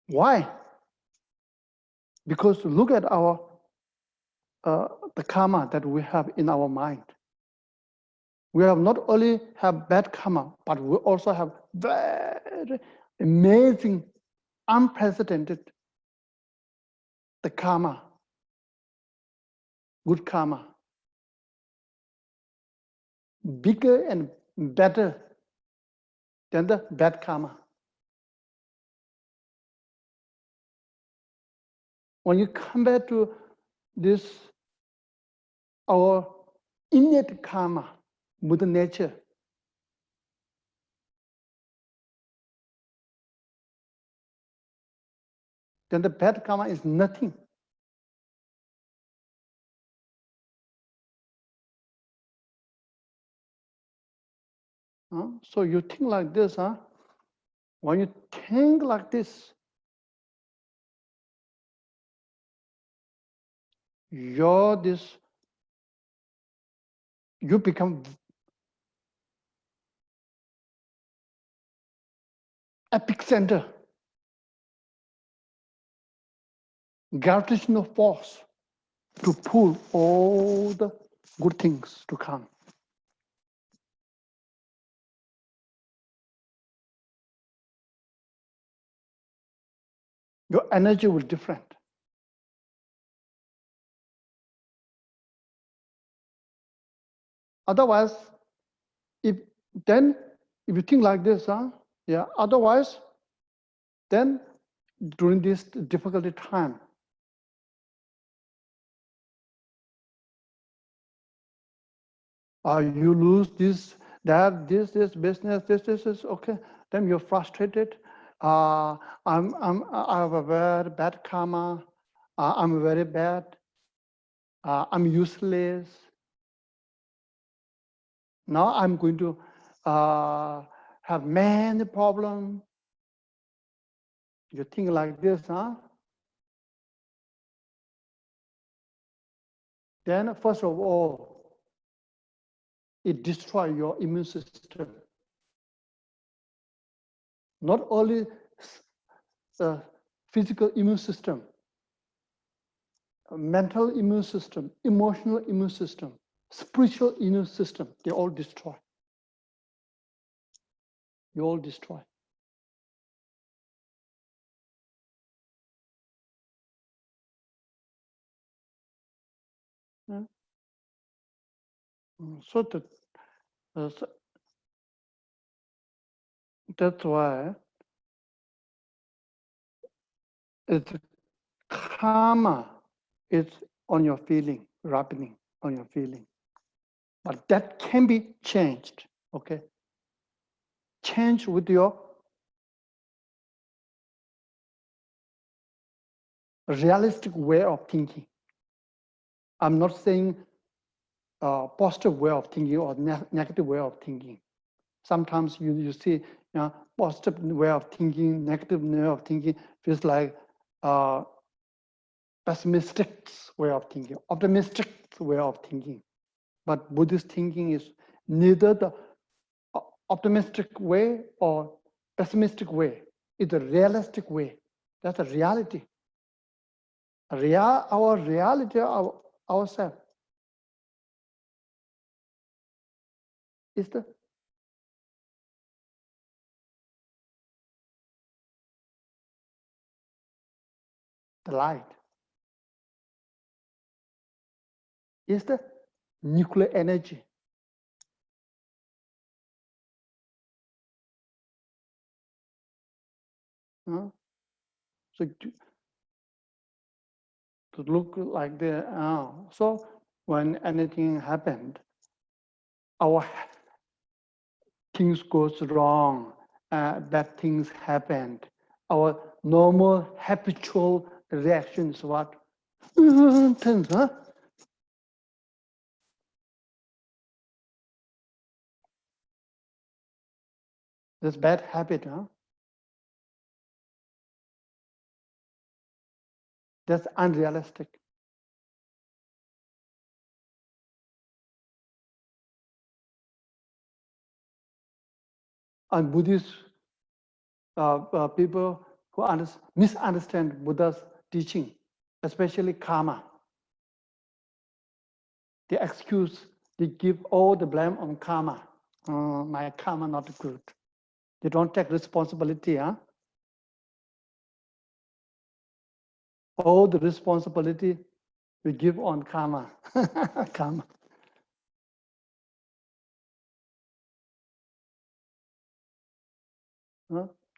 Why? Because look at our the karma that we have in our mind. We have not only have bad karma, but we also have very amazing, unprecedented the karma, good karma, bigger and better than the bad karma. When you compare to this, our innate karma, Mother Nature, then the bad karma is nothing. So you think like this, when you think like this, you become epicenter, gravitational force to pull all the good things to come. Your energy will different. Otherwise, if you think like this, otherwise, then during this difficult time, you lose this, that, this business, this is okay. Then you're frustrated. I have a very bad karma. I'm very bad. I'm useless. Now I'm going to have many problems. You think like this, Then first of all, it destroys your immune system. Not only the physical immune system, mental immune system, emotional immune system, spiritual immune system, they all destroy. You all destroy. So that's why it's karma is on your feeling, happening on your feeling. But that can be changed, okay? Change with your realistic way of thinking. I'm not saying positive way of thinking or negative way of thinking. Sometimes you see, positive way of thinking, negative way of thinking feels like pessimistic way of thinking, optimistic way of thinking. But Buddhist thinking is neither the optimistic way or pessimistic way. It's a realistic way. That's a reality. Our reality, ourselves, is the light, is the nuclear energy. So to look like the so when anything happened, our things goes wrong, bad things happened. Our normal habitual reaction is what? Tense, huh? This bad habit, huh? That's unrealistic. And Buddhist people who misunderstand Buddha's teaching, especially karma, they give all the blame on karma. My karma not good. They don't take responsibility, huh? All the responsibility we give on karma. Karma.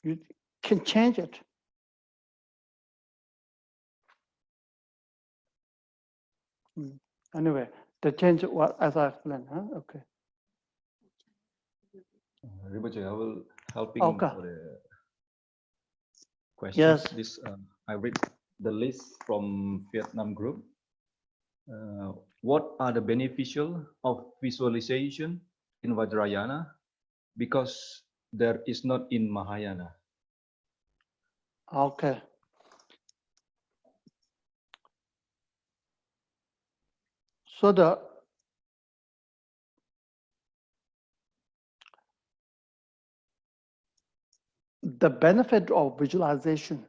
You can change it. Anyway, the change what as I explained, huh? Okay.
Rinpoche, I will helping
Okay.
for the questions.
Yes.
This I read the list from Vietnam group. What are the beneficial of visualization in Vajrayana? Because there is not in Mahayana.
Okay. So the benefit of visualization,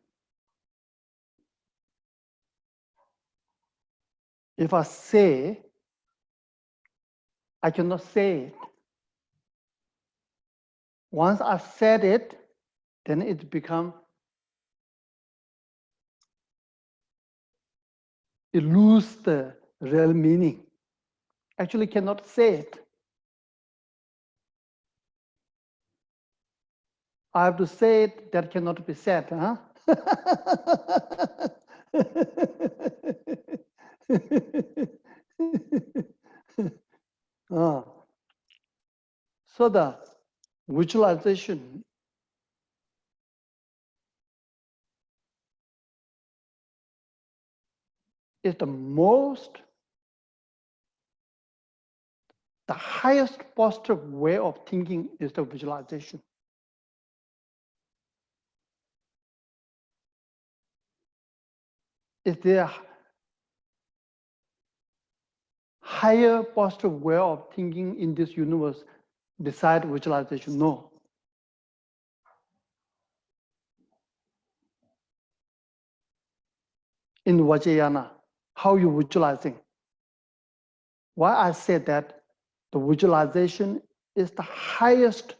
if I say, I cannot say it. Once I said it, then it become, it lose the real meaning. Actually cannot say it. I have to say it, that cannot be said, huh? So the visualization is the highest positive way of thinking is the visualization. Is there higher positive way of thinking in this universe beside visualization? No. In Vajrayana, how you visualizing? Why I said that the visualization is the highest,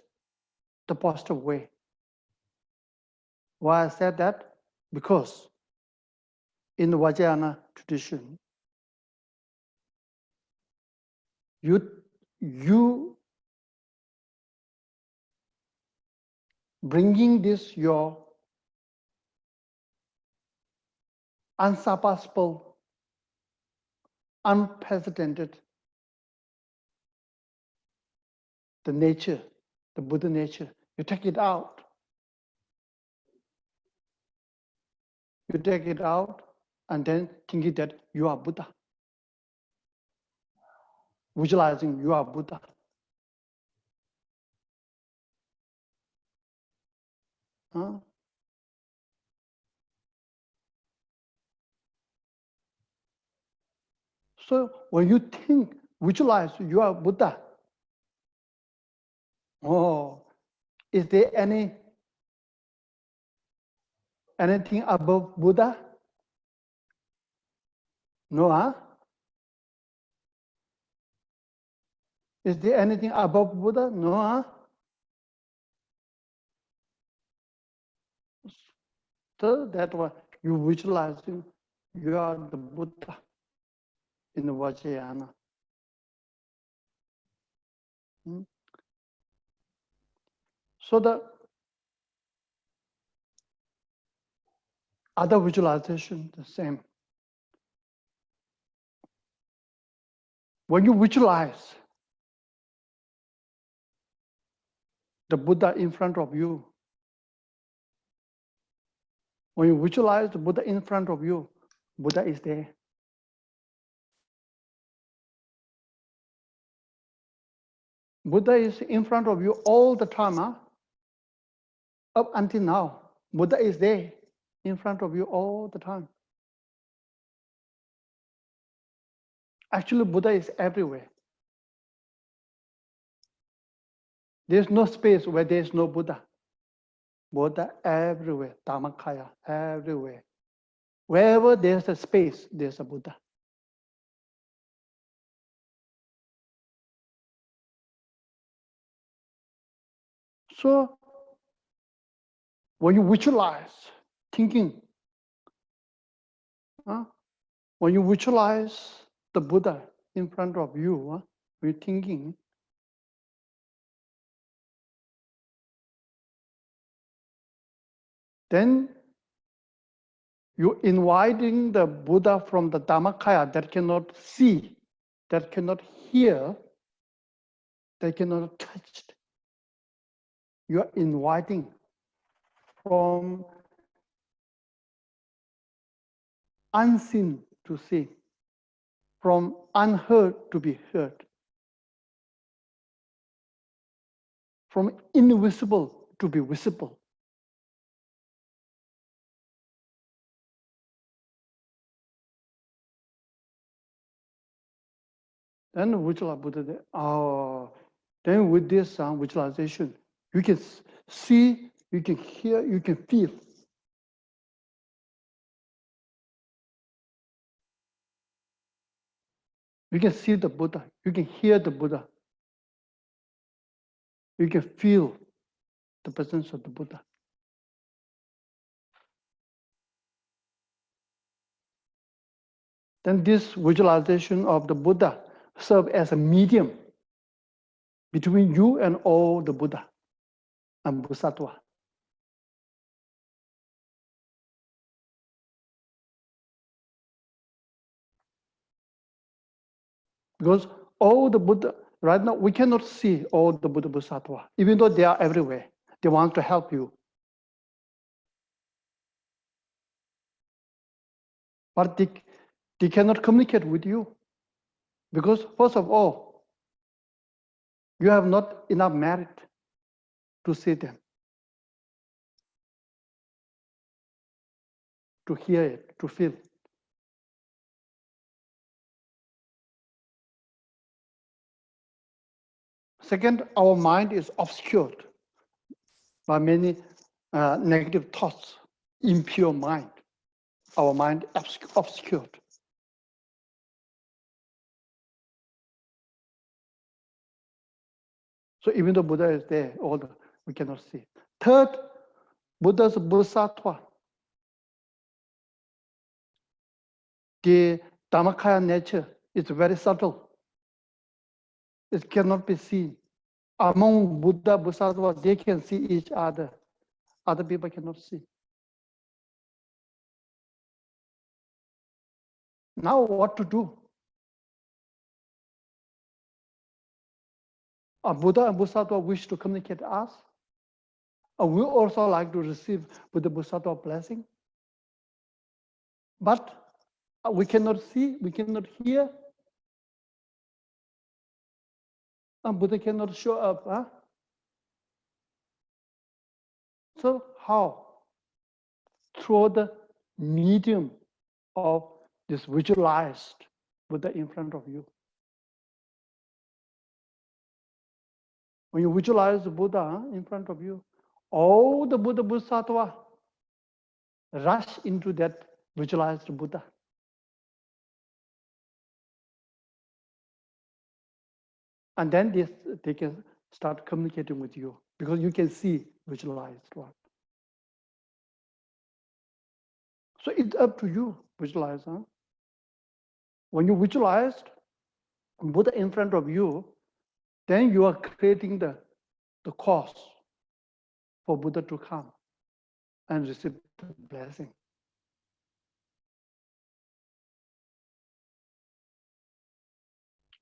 the positive way. Why I said that? Because in the Vajrayana tradition, you you bringing this your unsurpassable, unprecedented, the nature, the Buddha nature. You take it out. You take it out and then thinking that you are Buddha. Visualizing you are Buddha. Huh? So when you think, visualize you are Buddha, oh, is there anything above Buddha? No, huh? Is there anything above Buddha? No, huh? So that way you visualizing you are the Buddha in the Vajrayana. So the other visualization, the same. When you visualize the Buddha in front of you, when you visualize the Buddha in front of you, Buddha is there. Buddha is in front of you all the time, huh? Up until now. Buddha is there in front of you all the time. Actually, Buddha is everywhere. There's no space where there's no Buddha. Buddha everywhere, Dhammakaya, everywhere. Wherever there's a space, there's a Buddha. So when you visualize thinking, when you visualize the Buddha in front of you, when you're thinking, then you're inviting the Buddha from the Dhammakaya that cannot see, that cannot hear, that cannot touch. You're inviting from unseen to see, from unheard to be heard, from invisible to be visible. Then visualize Buddha. Then with this visualization, you can see, you can hear, you can feel. You can see the Buddha. You can hear the Buddha. You can feel the presence of the Buddha. Then this visualization of the Buddha serves as a medium between you and all the Buddha and Bodhisattva. Because all the Buddha, right now, we cannot see all the Buddha Bodhisattva, even though they are everywhere. They want to help you. But they cannot communicate with you. Because first of all, you have not enough merit to see them, to hear it, to feel. Second, our mind is obscured by many negative thoughts, impure mind. Our mind obscured. So even though Buddha is there, we cannot see. Third, Buddha's bodhisattva. The Dhammakaya nature is very subtle. It cannot be seen. Among Buddha, Bodhisattva, they can see each other. Other people cannot see. Now what to do? A Buddha and Bodhisattva wish to communicate to us. And we also like to receive Buddha Bodhisattva blessing. But we cannot see, we cannot hear. And Buddha cannot show up. Huh? So how? Through the medium of this visualized Buddha in front of you. When you visualize the Buddha in front of you, all the Buddha Bodhisattva rush into that visualized Buddha. And then they can start communicating with you because you can see visualized one. So it's up to you, visualize. Huh? When you visualized Buddha in front of you, then you are creating the cause for Buddha to come and receive the blessing.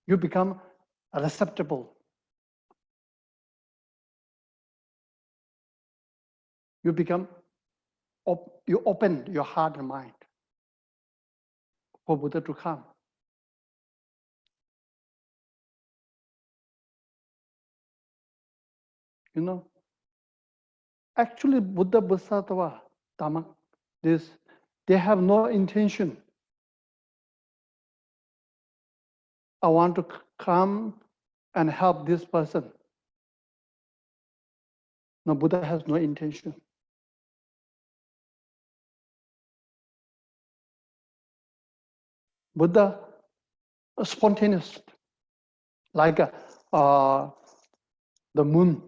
You become receptible. You open your heart and mind for Buddha to come. You know, actually Buddha Bodhisattva, Dhamma, they have no intention. I want to come and help this person. No, Buddha has no intention. Buddha, a spontaneous, like the moon,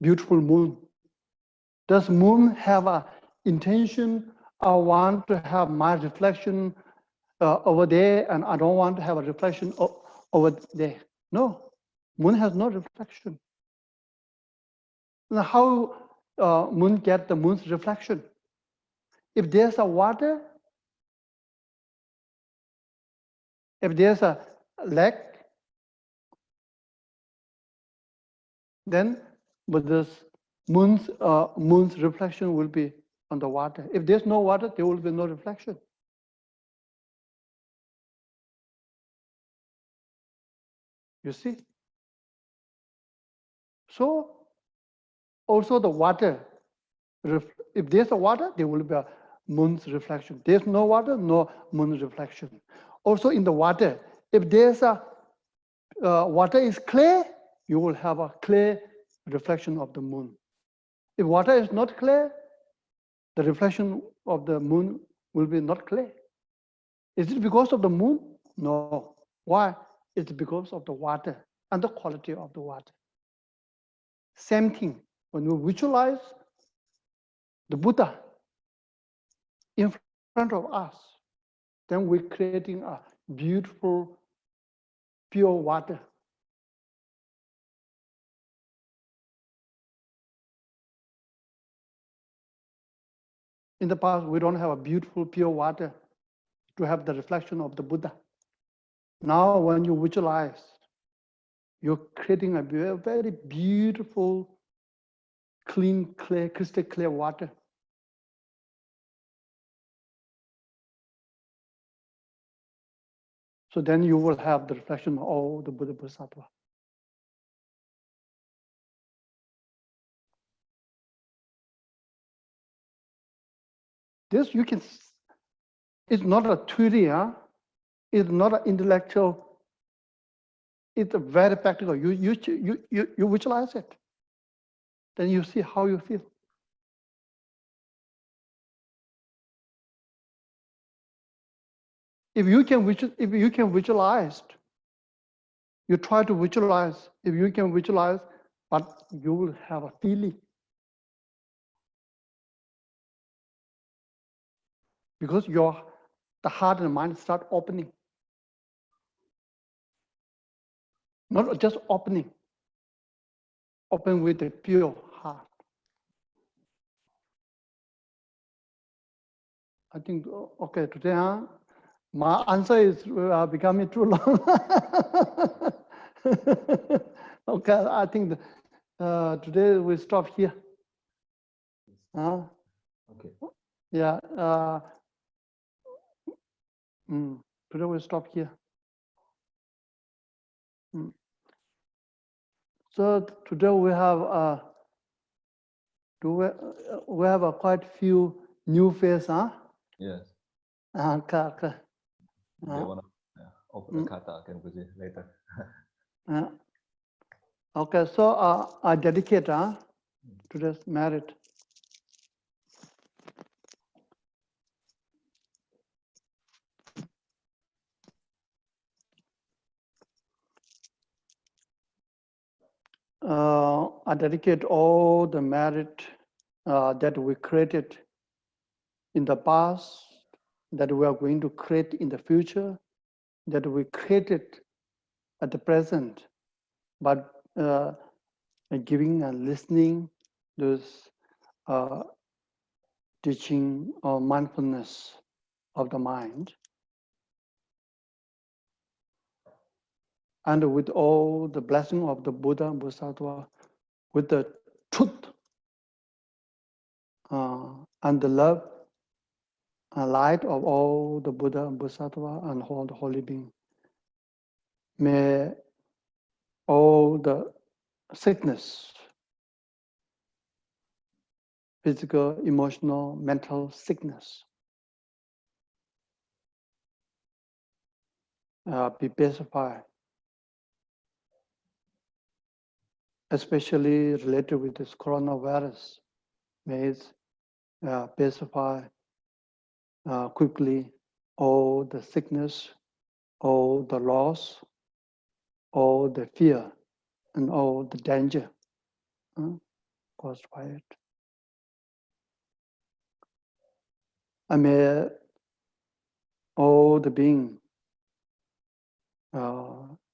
beautiful moon. Does moon have an intention? I want to have my reflection over there, and I don't want to have a reflection over there. No, moon has no reflection. Now, how moon get the moon's reflection? If there's a water, if there's a lake, then Buddha's moon's reflection will be on the water. If there's no water, there will be no reflection. You see? So also the water, if there's a water, there will be a moon's reflection. There's no water, no moon reflection. Also in the water, if there's a water is clear, you will have a clear reflection of the moon. If water is not clear, the reflection of the moon will be not clear. Is it because of the moon? No. Why? It's because of the water and the quality of the water. Same thing, when we visualize the Buddha in front of us, then we're creating a beautiful, pure water. In the past, we don't have a beautiful, pure water to have the reflection of the Buddha. Now, when you visualize, you're creating a very beautiful, clean, clear, crystal clear water. So then you will have the reflection of all the Buddha Bodhisattva. This you can, it's not a theory, huh? It's not an intellectual, it's a very practical. You visualize it. Then you see how you feel. If you can visualize, you try to visualize. If you can visualize, but you will have a feeling. Because the heart and mind start opening. not just opening. Open with a pure heart. I think, okay, today, my answer is becoming too long. Okay, I think today we stop here.
Okay.
Yeah. Today we stop here. So today we have we have quite few new faces, huh?
Yes.
Okay.
They want to open the kata Khenpo later.
Okay, so I dedicate today's merit. I dedicate all the merit that we created in the past, that we are going to create in the future, that we created at the present, but giving and listening those teaching or mindfulness of the mind. And with all the blessing of the Buddha, Bodhisattva, with the truth and the love and light of all the Buddha, Bodhisattva, and all the holy beings, may all the sickness, physical, emotional, mental sickness, be pacified, especially related with this coronavirus. May it pacify quickly all the sickness, all the loss, all the fear, and all the danger caused by it. And may all the beings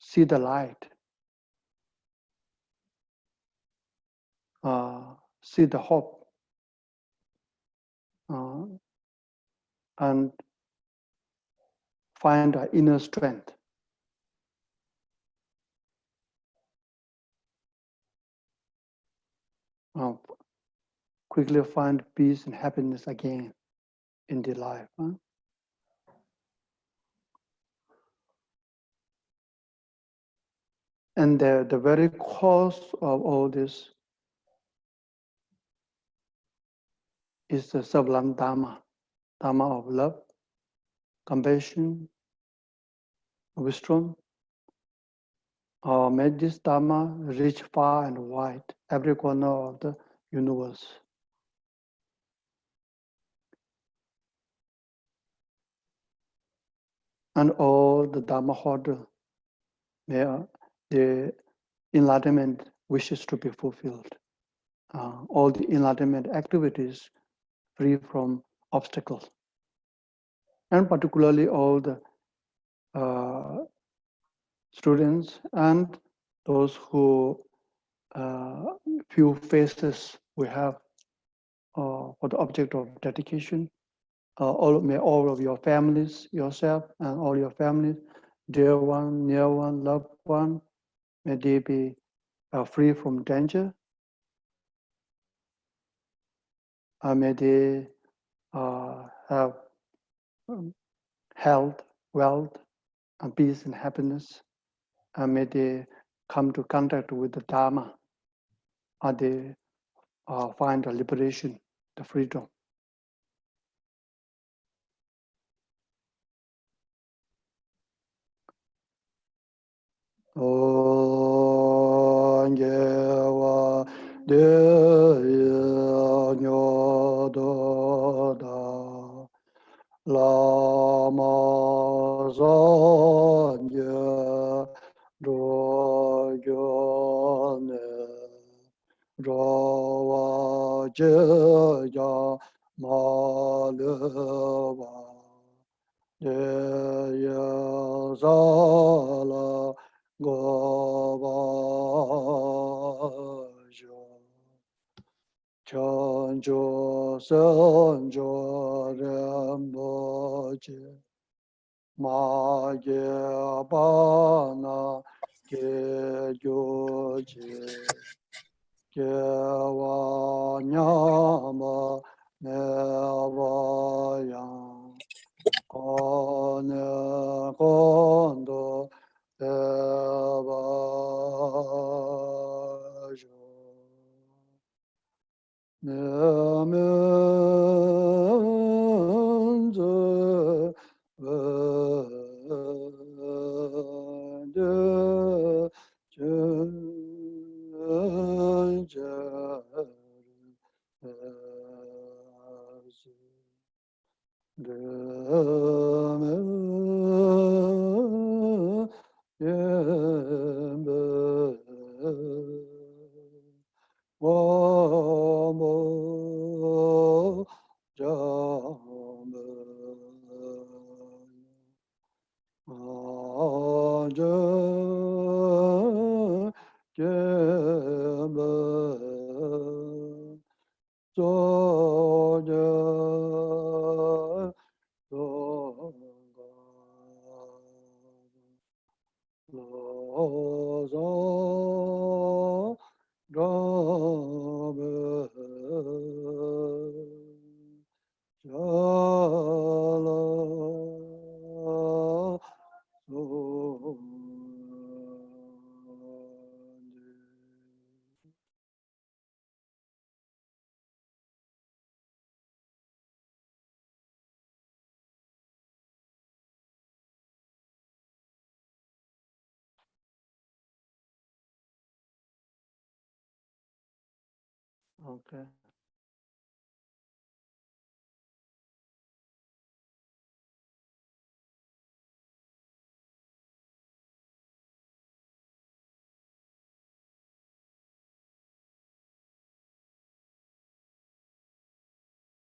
see the light, see the hope, and find our inner strength. Quickly find peace and happiness again in their life. And the very cause of all this is the sublime Dharma, Dharma of love, compassion, wisdom. May this Dharma reach far and wide, every corner of the universe. And all the Dharma holder, may the enlightenment wishes to be fulfilled. All the enlightenment activities free from obstacles. And particularly all the students and those who few faces we have for the object of dedication. May all of your families, yourself and all your families, dear one, near one, loved one, may they be free from danger. May they have health, wealth, and peace and happiness. And may they come to contact with the Dharma. And they find the liberation, the freedom. Ongewa de nyodo da lama zonje do gyone rawa je ya malwa de ya zala go Sanjo Sanjo Rinpoche Ma Ge Ba Na Ge Gyo Je Ge Wa Nya Ma Ne Wa Yang Ko Ne Kon Do Te Ba Jo Wamo Jame Aja Jeme Soja Songa Lozo Rame Jala Sonde. Okay.